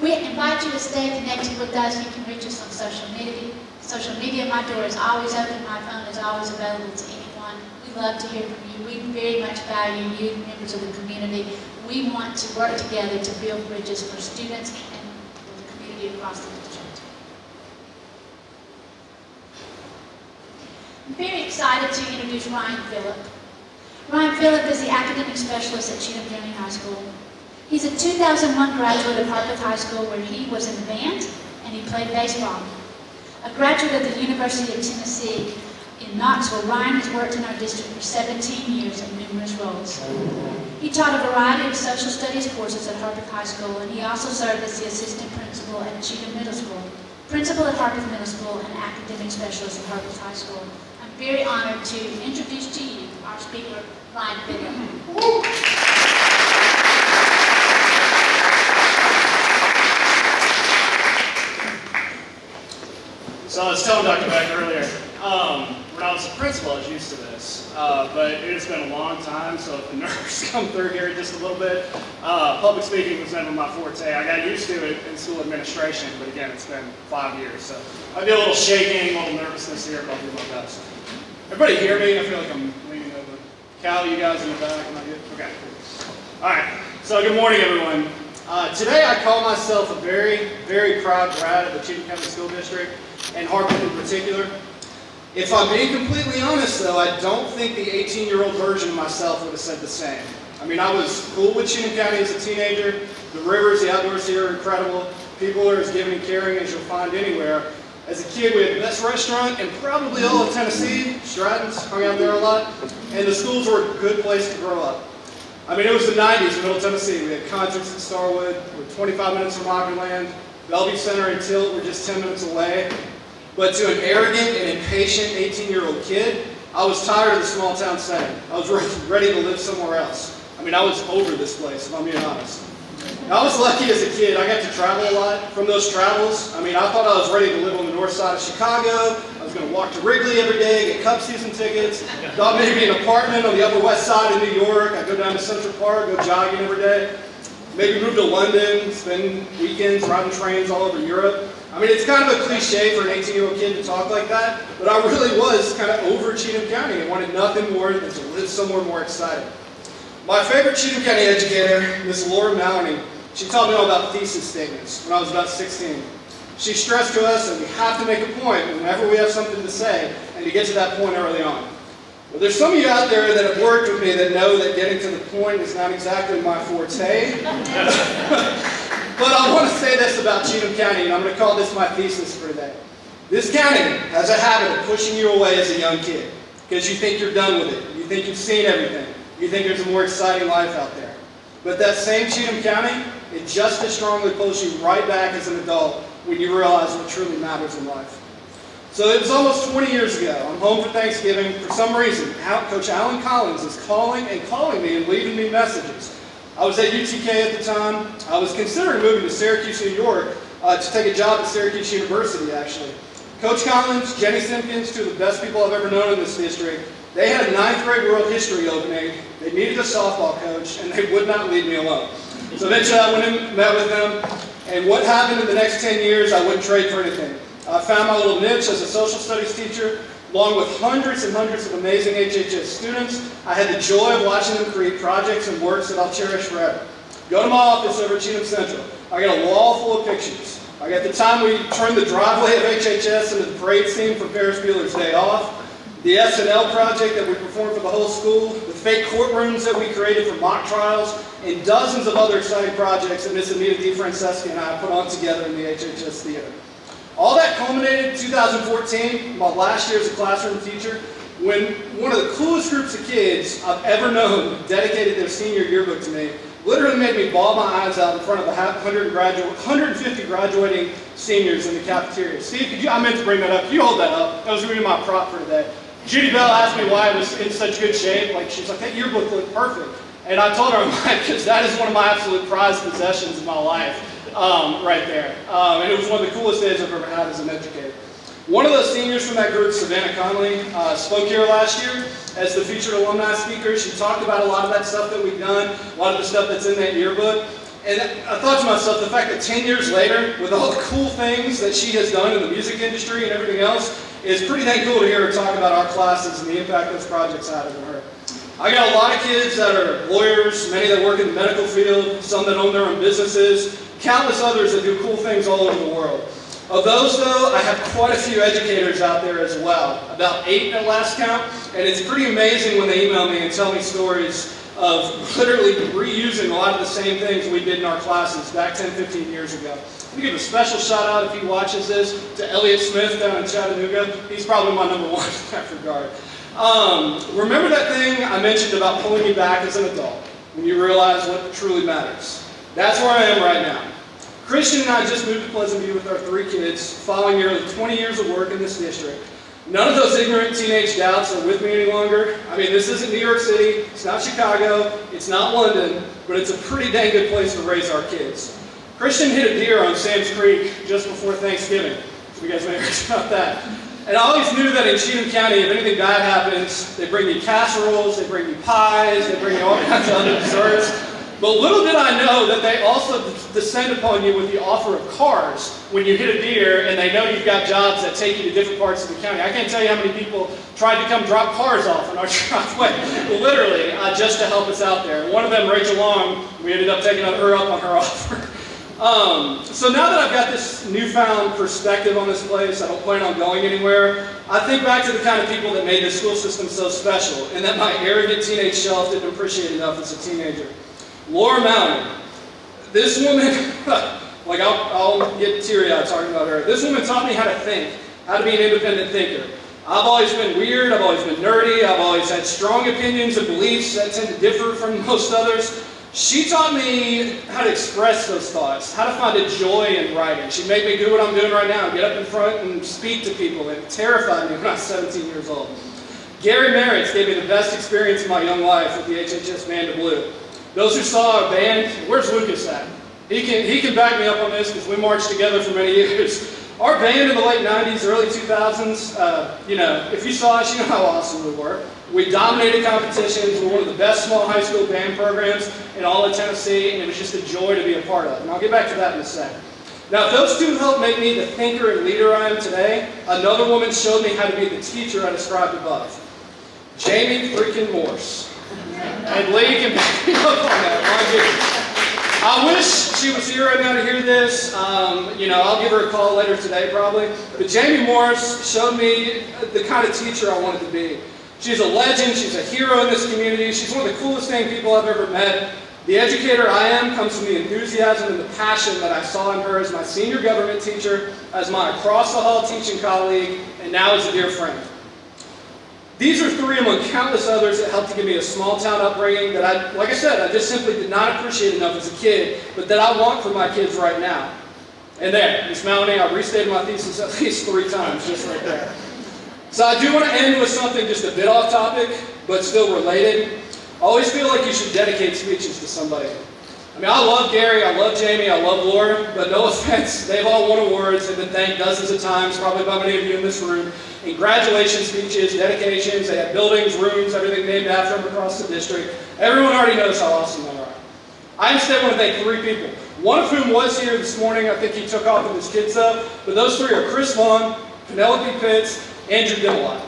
We invite you to stay connected with us. You can reach us on social media. My door is always open. My phone is always available to anyone. We love to hear from you. We very much value you, members of the community. We want to work together to build bridges for students and for the community across the district. I'm very excited to introduce Ryan Phillip. Ryan Phillip is the academic specialist at Cheatham County High School. He's a 2001 graduate of Harpeth High School where he was in the band and he played baseball. A graduate of the University of Tennessee in Knoxville, Ryan has worked in our district for 17 years in numerous roles. He taught a variety of social studies courses at Harpeth High School, and he also served as the assistant principal at Cheatham Middle School, principal at Harpeth Middle School, and academic specialist at Harpeth High School. I'm very honored to introduce to you our speaker, Ryan Phillip. So I was telling Dr. Beck earlier, when I was a principal, I was used to this, but it has been a long time, so if the nerves come through here just a little bit, public speaking was never my forte. I got used to it in school administration, but again, it's been 5 years, so I'd be a little shaking, a little nervousness here, but I'll do my best. Everybody hear me? I feel like I'm leaning over. Cal, you guys in the back, am I good? Okay. All right, so good morning, everyone. Today I call myself a very, very proud grad of the Cheatham County School District, and Harpeth in particular. If I'm being completely honest though, I don't think the 18-year-old version of myself would have said the same. I mean, I was cool with Cheatham County as a teenager. The rivers, the outdoors here are incredible. People are as giving and caring as you'll find anywhere. As a kid, we had the best restaurant in probably all of Tennessee. Stratton's, hung out there a lot. And the schools were a good place to grow up. I mean, it was the 90s in Middle Tennessee. We had concerts in Starwood. We're 25 minutes from Opryland. Bellevue Center and Tilt were just 10 minutes away. But to an arrogant and impatient 18-year-old kid, I was tired of the small town setting. I was ready to live somewhere else. I mean, I was over this place, if I'm being honest. Now, I was lucky as a kid. I got to travel a lot. From those travels, I mean, I thought I was ready to live on the north side of Chicago. I was going to walk to Wrigley every day, get Cubs season tickets. Thought maybe an apartment on the Upper West Side of New York. I'd go down to Central Park, go jogging every day. Maybe move to London, spend weekends riding trains all over Europe. I mean, it's kind of a cliche for an 18-year-old kid to talk like that, but I really was kind of over Cheatham County and wanted nothing more than to live somewhere more exciting. My favorite Cheatham County educator, Miss Laura Maloney, she taught me all about thesis statements when I was about 16. She stressed to us that we have to make a point whenever we have something to say and to get to that point early on. Well, there's some of you out there that have worked with me that know that getting to the point is not exactly my forte. But I want to say this about Cheatham County, and I'm going to call this my thesis for today. This county has a habit of pushing you away as a young kid because you think you're done with it. You think you've seen everything. You think there's a more exciting life out there. But that same Cheatham County, it just as strongly pulls you right back as an adult when you realize what truly matters in life. So it was almost 20 years ago. I'm home for Thanksgiving. For some reason, Coach Alan Collins is calling me and leaving me messages. I was at UTK at the time. I was considering moving to Syracuse, New York to take a job at Syracuse University, actually. Coach Collins, Jenny Simpkins, two of the best people I've ever known in this district, they had a 9th grade world history opening. They needed a softball coach, and they would not leave me alone. So eventually I went and met with them, and what happened in the next 10 years, I wouldn't trade for anything. I found my little niche as a social studies teacher. Along with hundreds and hundreds of amazing HHS students, I had the joy of watching them create projects and works that I'll cherish forever. Go to my office over at Cheatham Central. I got a wall full of pictures. I got the time we turned the driveway of HHS into the parade scene for Ferris Bueller's Day Off, the SNL project that we performed for the whole school, the fake courtrooms that we created for mock trials, and dozens of other exciting projects that Miss Anita DeFranceschi and I put on together in the HHS theater. All that culminated in 2014, my last year as a classroom teacher, when one of the coolest groups of kids I've ever known dedicated their senior yearbook to me. Literally made me bawl my eyes out in front of the 150 graduating seniors in the cafeteria. Steve, I meant to bring that up. Could you hold that up? That was going to be my prop for today. Judy Bell asked me why it was in such good shape. She's like, that yearbook looked perfect. And I told her, I'm like, because that is one of my absolute prized possessions in my life. right there. And it was one of the coolest days I've ever had as an educator. One of those seniors from that group, Savannah Conley, spoke here last year as the featured alumni speaker. She talked about a lot of that stuff that we've done, a lot of the stuff that's in that yearbook. And I thought to myself, the fact that 10 years later, with all the cool things that she has done in the music industry and everything else, is pretty dang cool to hear her talk about our classes and the impact those projects had on her. I got a lot of kids that are lawyers, many that work in the medical field, some that own their own businesses, countless others that do cool things all over the world. Of those, though, I have quite a few educators out there as well, about 8 at last count, and it's pretty amazing when they email me and tell me stories of literally reusing a lot of the same things we did in our classes back 10, 15 years ago. I'm going to give a special shout out, if he watches this, to Elliot Smith down in Chattanooga. He's probably my number one in that regard. Remember that thing I mentioned about pulling you back as an adult, when you realize what truly matters? That's where I am right now. Christian and I just moved to Pleasant View with our 3 kids, following nearly 20 years of work in this district. None of those ignorant teenage doubts are with me any longer. I mean, this isn't New York City, it's not Chicago, it's not London, but it's a pretty dang good place to raise our kids. Christian hit a deer on Sam's Creek just before Thanksgiving, so you guys may have heard about that. And I always knew that in Cheatham County, if anything bad happens, they bring you casseroles, they bring you pies, they bring you all kinds of other desserts. But little did I know that they also descend upon you with the offer of cars when you hit a deer and they know you've got jobs that take you to different parts of the county. I can't tell you how many people tried to come drop cars off in our driveway, literally, just to help us out there. One of them, Rachel Long, we ended up taking her up on her offer. So now that I've got this newfound perspective on this place, I don't plan on going anywhere, I think back to the kind of people that made the school system so special and that my arrogant teenage self didn't appreciate enough as a teenager. Laura Mountain. This woman, like I'll get teary-eyed talking about her. This woman taught me how to think, how to be an independent thinker. I've always been weird, I've always been nerdy, I've always had strong opinions and beliefs that tend to differ from most others. She taught me how to express those thoughts, how to find a joy in writing. She made me do what I'm doing right now, get up in front and speak to people. It terrified me when I was 17 years old. Gary Merritt gave me the best experience of my young life with the HHS Band of Blue. Those who saw our band, where's Lucas at? He can back me up on this because we marched together for many years. Our band in the late 90s, early 2000s, if you saw us, you know how awesome we were. We dominated competitions. We're one of the best small high school band programs in all of Tennessee, and it was just a joy to be a part of. And I'll get back to that in a second. Now, if those two helped make me the thinker and leader I am today, another woman showed me how to be the teacher I described above. Jamie freaking Morse. And Lee can back me up on that. I wish she was here right now to hear this. I'll give her a call later today probably. But Jamie Morse showed me the kind of teacher I wanted to be. She's a legend. She's a hero in this community. She's one of the coolest dang people I've ever met. The educator I am comes from the enthusiasm and the passion that I saw in her as my senior government teacher, as my across-the-hall teaching colleague, and now as a dear friend. These are 3 among countless others that helped to give me a small-town upbringing that like I said, I just simply did not appreciate enough as a kid, but that I want for my kids right now. And there, Miss Melanie, I restated my thesis at least 3 times, just right there. So I do want to end with something just a bit off topic, but still related. I always feel like you should dedicate speeches to somebody. I mean, I love Gary, I love Jamie, I love Laura, but no offense, they've all won awards, they've been thanked dozens of times, probably by many of you in this room, in graduation speeches, dedications, they have buildings, rooms, everything named after them across the district. Everyone already knows how awesome they are. I instead want to thank 3 people, one of whom was here this morning. I think he took off with his kids up, but those 3 are Chris Vaughn, Penelope Pitts, Andrew Dimmelot.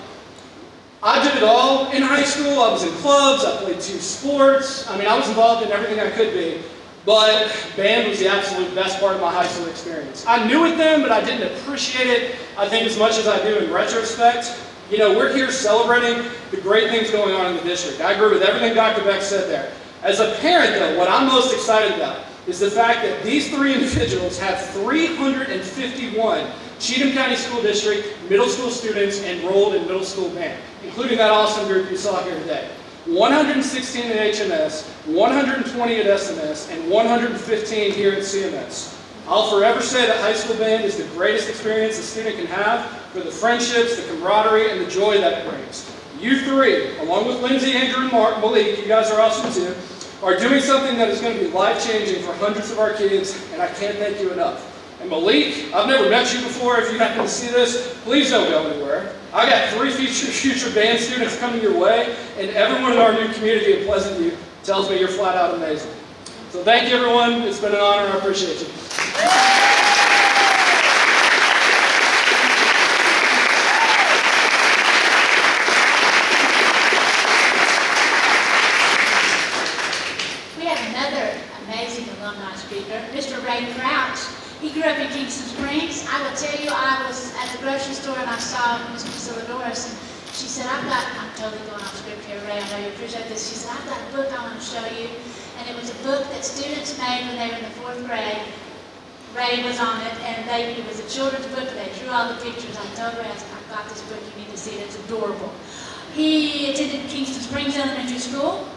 I did it all in high school. I was in clubs, I played 2 sports. I mean, I was involved in everything I could be. But band was the absolute best part of my high school experience. I knew it then, but I didn't appreciate it, I think, as much as I do in retrospect. We're here celebrating the great things going on in the district. I agree with everything Dr. Beck said there. As a parent, though, what I'm most excited about is the fact that these 3 individuals have 351 Cheatham County School District middle school students enrolled in middle school band, including that awesome group you saw here today. 116 at HMS, 120 at SMS, and 115 here at CMS. I'll forever say that high school band is the greatest experience a student can have for the friendships, the camaraderie, and the joy that it brings. You 3, along with Lindsay, Andrew, and Malik, you guys are awesome too, are doing something that is going to be life-changing for hundreds of our kids, and I can't thank you enough. And Malik, I've never met you before. If you happen to see this, please don't go anywhere. I got 3 future band students coming your way, and everyone in our new community in Pleasant View tells me you're flat out amazing. So thank you, everyone. It's been an honor. I appreciate you. We have another amazing alumni speaker, Mr. Ray Crouch. He grew up in Kingston Springs. I will tell you, I was at the grocery store and I saw Ms. Priscilla Doris, and she said, I'm totally going off script here, Ray, I know you appreciate this. She said, I've got a book I want to show you. And it was a book that students made when they were in the 4th grade. Ray was on it, and it was a children's book, and they drew all the pictures. I told Ray, I said, I've got this book, you need to see it, it's adorable. He attended Kingston Springs Elementary School,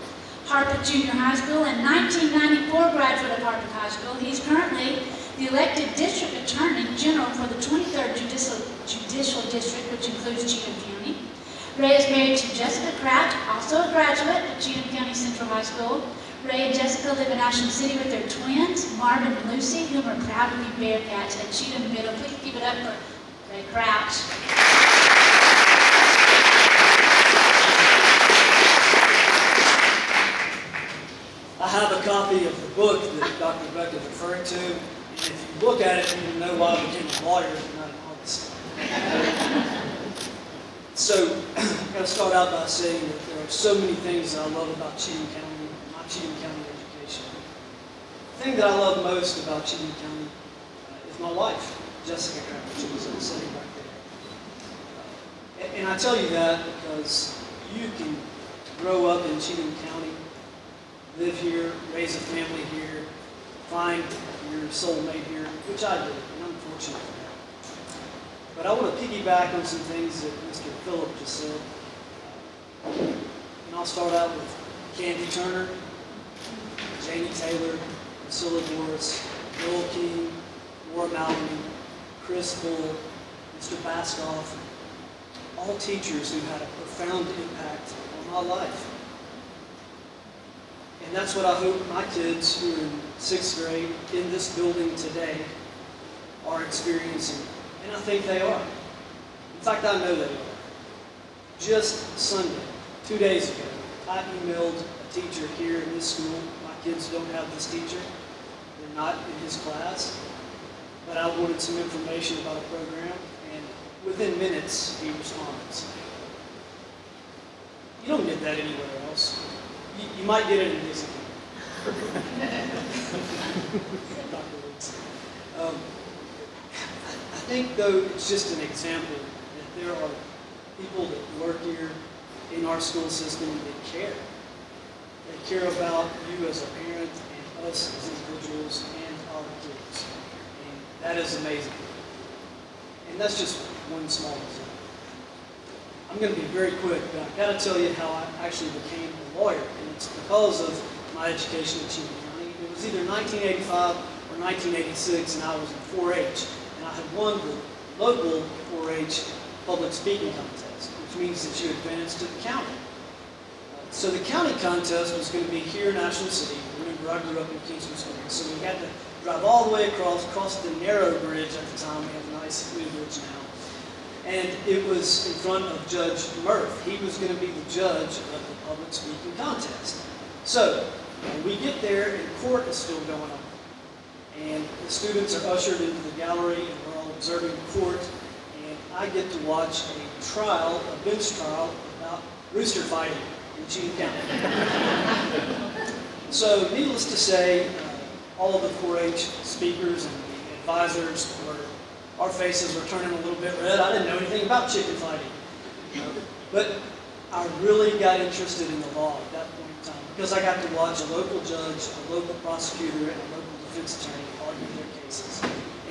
Harpeth Junior High School, and 1994 graduate of Harpeth High School. He's currently the elected District Attorney General for the 23rd Judicial District, which includes Cheatham County. Ray is married to Jessica Crouch, also a graduate of Cheatham County Central High School. Ray and Jessica live in Ashland City with their twins, Marvin and Lucy, whom are proud to be Bearcats at Cheatham Middle. Please give it up for Ray Crouch. I have a copy of the book that Dr. Beck is referring to, and if you look at it, you will know why I became a lawyer and not an artist. So, I'm going to start out by saying that there are so many things that I love about Cheatham County, my Cheatham County education. The thing that I love most about Cheatham County is my wife, Jessica Crouch, who is sitting right there. And I tell you that because you can grow up in Cheatham County, live here, raise a family here, find your soulmate here, which I did, and I'm fortunate for that. But I want to piggyback on some things that Mr. Phillip just said. And I'll start out with Candy Turner, Janie Taylor, Priscilla Doris, Joel King, Laura Mallory, Chris Bull, Mr. Baskoff, all teachers who had a profound impact on my life. And that's what I hope my kids who are in 6th grade in this building today are experiencing. And I think they are. In fact, I know they are. Just Sunday, 2 days ago, I emailed a teacher here in this school. My kids don't have this teacher. They're not in his class. But I wanted some information about a program, and within minutes, he responds. You don't get that anywhere else. You might get it in music. I think, though, it's just an example that there are people that work here in our school system that care. They care about you as a parent and us as individuals and our kids. And that is amazing. And that's just one small example. I'm going to be very quick, but I've got to tell you how I actually became a lawyer. And it's because of my education at Cheatham County. It was either 1985 or 1986, and I was in 4-H. And I had won the local 4-H public speaking contest, which means that you advance to the county. So the county contest was going to be here in Ashland City. Remember, I grew up in Kingston Springs, so we had to drive all the way across the narrow bridge at the time. We have a nice new bridge now. And it was in front of Judge Murph. He was going to be the judge of the public speaking contest. So, when we get there, and court is still going on. And the students are ushered into the gallery, and we're all observing the court. And I get to watch a trial, a bench trial, about rooster fighting in Cheatham County. So, needless to say, all the 4-H speakers and the advisors were, our faces were turning a little bit red. I didn't know anything about chicken fighting. But I really got interested in the law at that point in time because I got to watch a local judge, a local prosecutor, and a local defense attorney argue their cases.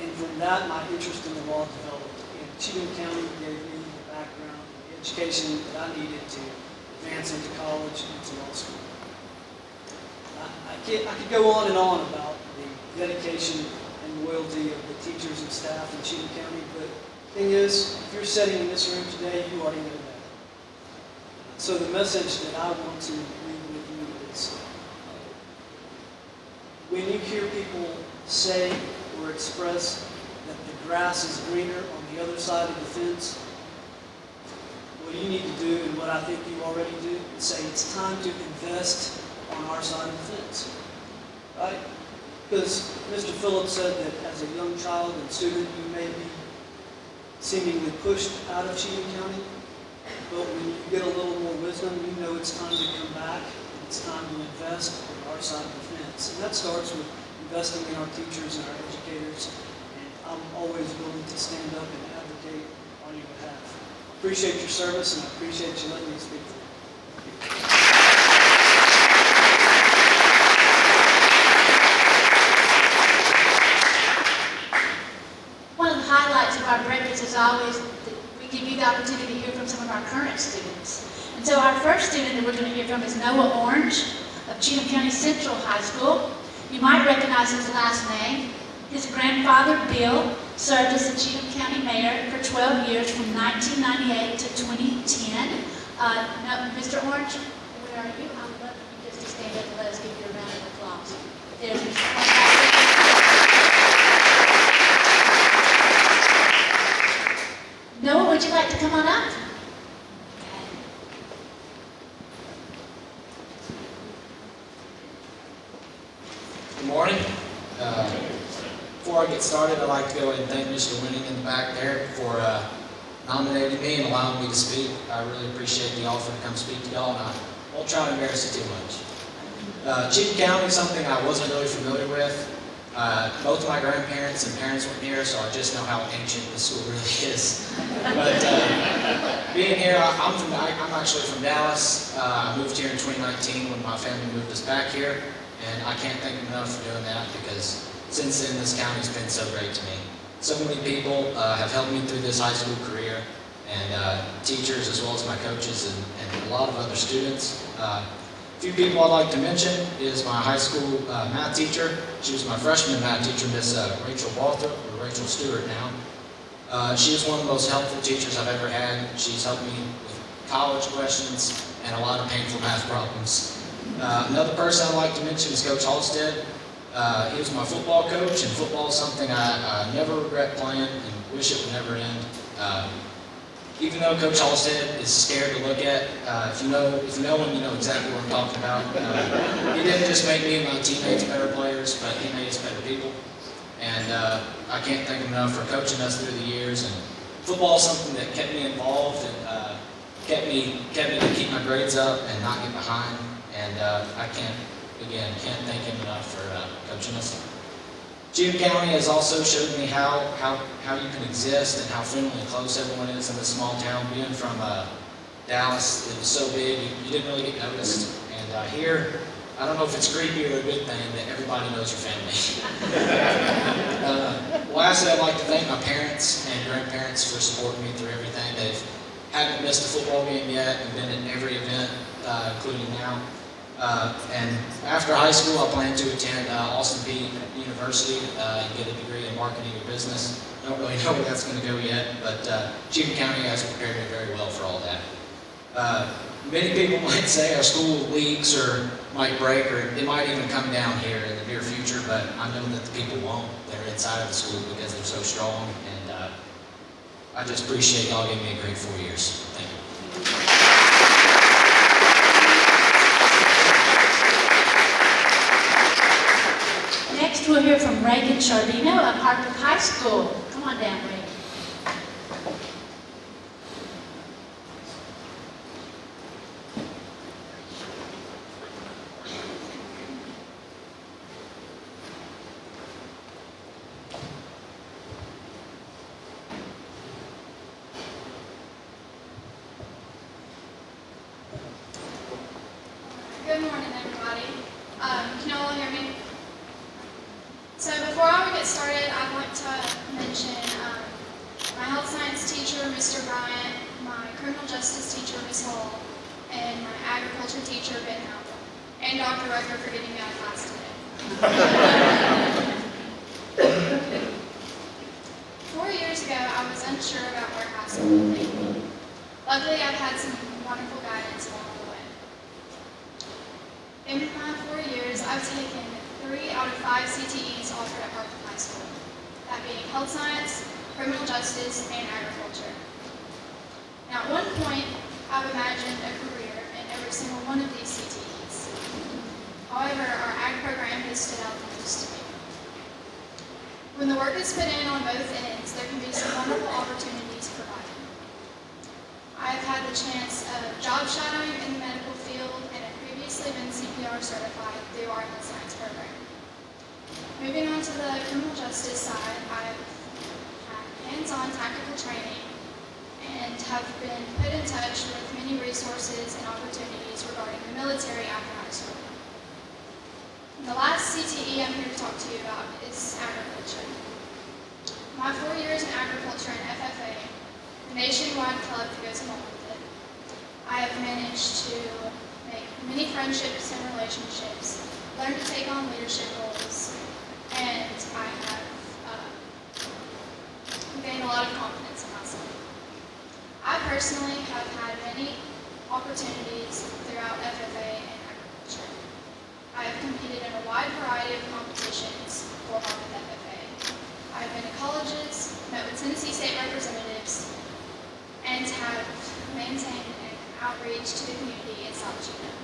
And from that, my interest in the law developed. And Cheatham County gave me the background, the education that I needed to advance into college and to law school. I could go on and on about the dedication and loyalty of the teachers and staff in Cheatham County, but the thing is, if you're sitting in this room today, you already know that. So the message that I want to leave with you is when you hear people say or express that the grass is greener on the other side of the fence, what you need to do, and what I think you already do, is say it's time to invest on our side of the fence. Right? Because Mr. Phillips said that as a young child and student, you may be seemingly pushed out of Cheatham County, but when you get a little more wisdom, you know it's time to come back, and it's time to invest on our side of the fence. And that starts with investing in our teachers and our educators, and I'm always willing to stand up and advocate on your behalf. Appreciate your service, and I appreciate you letting me speak to you. One of the highlights of our breakfast is always that we give you the opportunity to hear from some of our current students. And so our first student that we're going to hear from is Noah Orange of Cheatham County Central High School. You might recognize his last name. His grandfather, Bill, served as the Cheatham County Mayor for 12 years from 1998 to 2010. Mr. Orange, where are you? I would love for you just to stand up and let us give you a round of applause. There's Mr. Orange. Noah, would you like to come on up? Good morning. Before I get started, I'd like to go ahead and thank Mr. Winning in the back there for nominating me and allowing me to speak. I really appreciate the offer to come speak to y'all, and I won't try to embarrass you too much. Cheatham County is something I wasn't really familiar with. Both my grandparents and parents went here, so I just know how ancient the school really is. But being here, I'm actually from Dallas. I moved here in 2019 when my family moved us back here, and I can't thank them enough for doing that, because since then this county's been so great to me. So many people have helped me through this high school career, and teachers as well as my coaches and a lot of other students. A few people I'd like to mention is my high school math teacher. She was my freshman math teacher, Miss Rachel Walthrop, or Rachel Stewart now. She was one of the most helpful teachers I've ever had. She's helped me with college questions and a lot of painful math problems. Another person I'd like to mention is Coach Halstead. He was my football coach, and football is something I never regret playing and wish it would never end. Even though Coach Halstead is scared to look at, if you know him, you know exactly what I'm talking about. He didn't just make me and my teammates better players, but he made us better people. And I can't thank him enough for coaching us through the years. And football is something that kept me involved and kept me to keep my grades up and not get behind. And I can't thank him enough for coaching us. Cheatham County has also showed me how you can exist and how friendly and close everyone is in this small town. Being from Dallas, it was so big, you didn't really get noticed. And here, I don't know if it's creepy or a good thing that everybody knows your family. Lastly, I'd like to thank my parents and grandparents for supporting me through everything. They haven't missed a football game yet and been in every event, including now. And after high school, I plan to attend Austin Peay University and get a degree in marketing or business. I don't really know where that's going to go yet, but Cheatham County has prepared me very well for all that. Many people might say our school leaks or might break, or it might even come down here in the near future, but I know that the people won't. They're inside of the school because they're so strong, and I just appreciate y'all giving me a great 4 years. Thank you. Next, we'll hear from Reagan Chardino of Hartford High School. Come on down, Reagan. Good morning, everybody. Can you all hear me? So before I get started, I'd like to mention my health science teacher, Mr. Bryant, my criminal justice teacher, Ms. Hall, and my agriculture teacher, Ben Howell, and Dr. Rucker for getting me out of class today. 4 years ago, I was unsure about where high school would take me. Luckily, I've had some wonderful guidance along the way. In my 4 years, I've taken 3 out of 5 CTEs offered at Harvard High School, that being health science, criminal justice, and agriculture. Now, at one point, I've imagined a career in every single one of these CTEs. However, our ag program has stood out the most to me. When the work is put in on both ends, there can be some wonderful opportunities provided. I've had the chance of job shadowing in the medical field and have previously been CPR certified through our health science program. Moving on to the criminal justice side, I've had hands-on tactical training and have been put in touch with many resources and opportunities regarding the military after high school. The last CTE I'm here to talk to you about is agriculture. My 4 years in agriculture and FFA, the nationwide club that goes along with it, I have managed to make many friendships and relationships, learn to take on leadership roles, and I have gained a lot of confidence in myself. I personally have had many opportunities throughout FFA and agriculture. I have competed in a wide variety of competitions for Harvard FFA. I have been to colleges, met with Tennessee state representatives, and have maintained an outreach to the community in South Cheatham.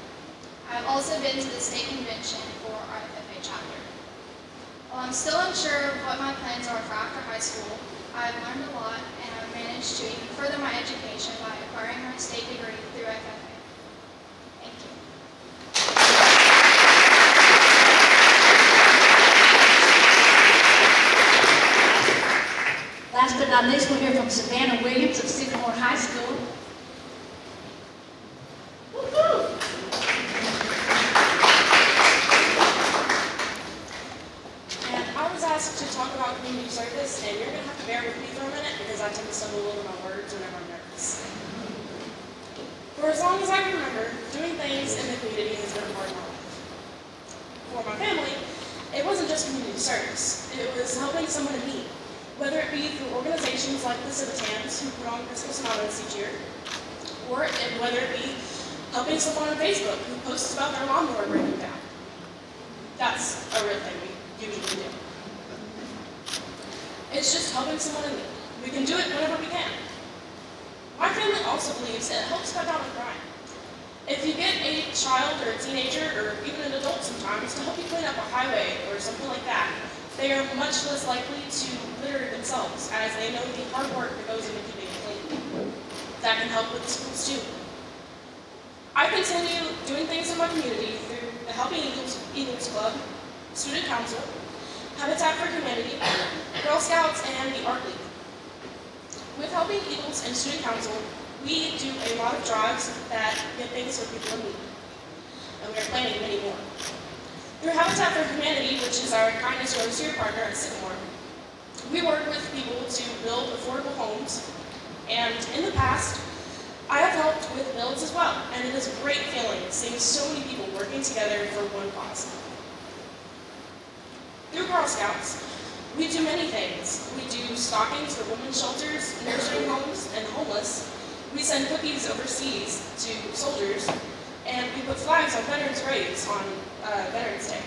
I have also been to the state convention for our FFA chapter. While I'm still unsure of what my plans are for after high school, I have learned a lot and I've managed to even further my education by acquiring my state degree through FFA. Thank you. Last but not least, we'll hear from Savannah Williams of Sycamore High School. And I was asked to talk about community service, and you're going to have to bear with me for a minute because I tend to stumble over my words whenever I'm nervous. For as long as I can remember, doing things in the community has been a part of my life. For my family, it wasn't just community service. It was helping someone in need, whether it be through organizations like the Civitans, who put on Christmas Anonymous each year, or whether it be helping someone on Facebook who posts about their lawnmower breaking down. That's a real thing we usually do. It's just helping someone in need. We can do it whenever we can. My family also believes it helps cut down on crime. If you get a child or a teenager, or even an adult sometimes, to help you clean up a highway or something like that, they are much less likely to litter themselves, as they know the hard work that goes into keeping it clean. That can help with the schools too. I continue doing things in my community through the Helping Eagles Club, Student Council, Habitat for Humanity, Girl Scouts, and the Art League. With Helping Eagles and Student Council, we do a lot of drives that get things for people in need, and we are planning many more. Through Habitat for Humanity, which is our Kindness Rose Year partner at Sycamore, we work with people to build affordable homes, and in the past, I have helped with builds as well, and it is a great feeling seeing so many people working together for one cause. Through Girl Scouts, we do many things. We do stockings for women's shelters, nursery homes, and homeless. We send cookies overseas to soldiers, and we put flags on veterans' graves on Veterans Day.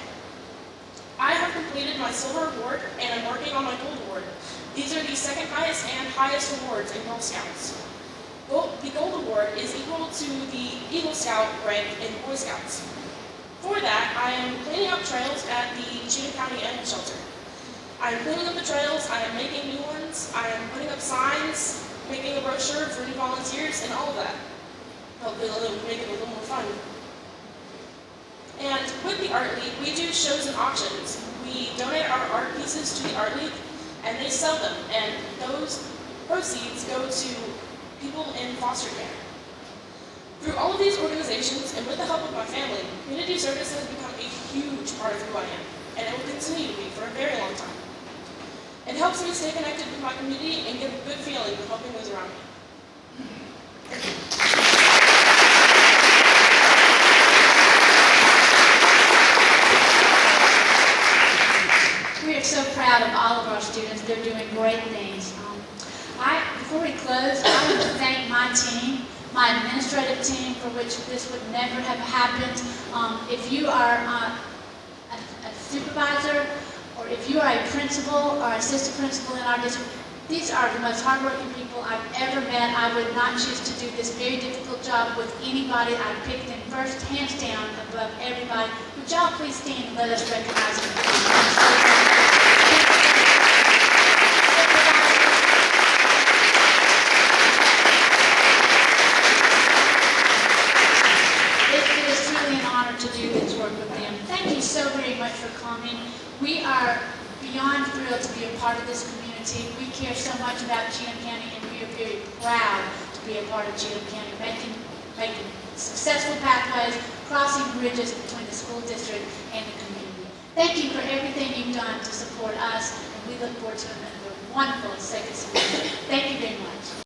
I have completed my silver award, and I'm working on my gold award. These are the second highest and highest awards in Girl Scouts. The gold award is equal to the Eagle Scout rank in Boy Scouts. For that, I am cleaning up trails at the Cheatham County Animal Shelter. I am cleaning up the trails, I am making new ones, I am putting up signs, making a brochure for new volunteers, and all of that. Hopefully it'll make it a little more fun. And with the Art League, we do shows and auctions. We donate our art pieces to the Art League, and they sell them, and those proceeds go to people in foster care. Through all of these organizations, and with the help of my family, community service has become a huge part of who I am, and it will continue to be for a very long time. It helps me stay connected with my community and get a good feeling of helping those around me. We are so proud of all of our students. They're doing great things. Before we close, I want to thank my team, my administrative team, for which this would never have happened. If you are a supervisor, or if you are a principal or assistant principal in our district, these are the most hardworking people I've ever met. I would not choose to do this very difficult job with anybody. I'd pick them first, hands down, above everybody. Would y'all please stand and let us recognize them? It is truly an honor to do this work with them. Thank you so very much for coming. We are beyond thrilled to be a part of this community. We care so much about Cheatham County, and we are very proud to be a part of Cheatham County, making successful pathways, crossing bridges between the school district and the community. Thank you for everything you've done to support us, and we look forward to another wonderful second semester. Thank you very much.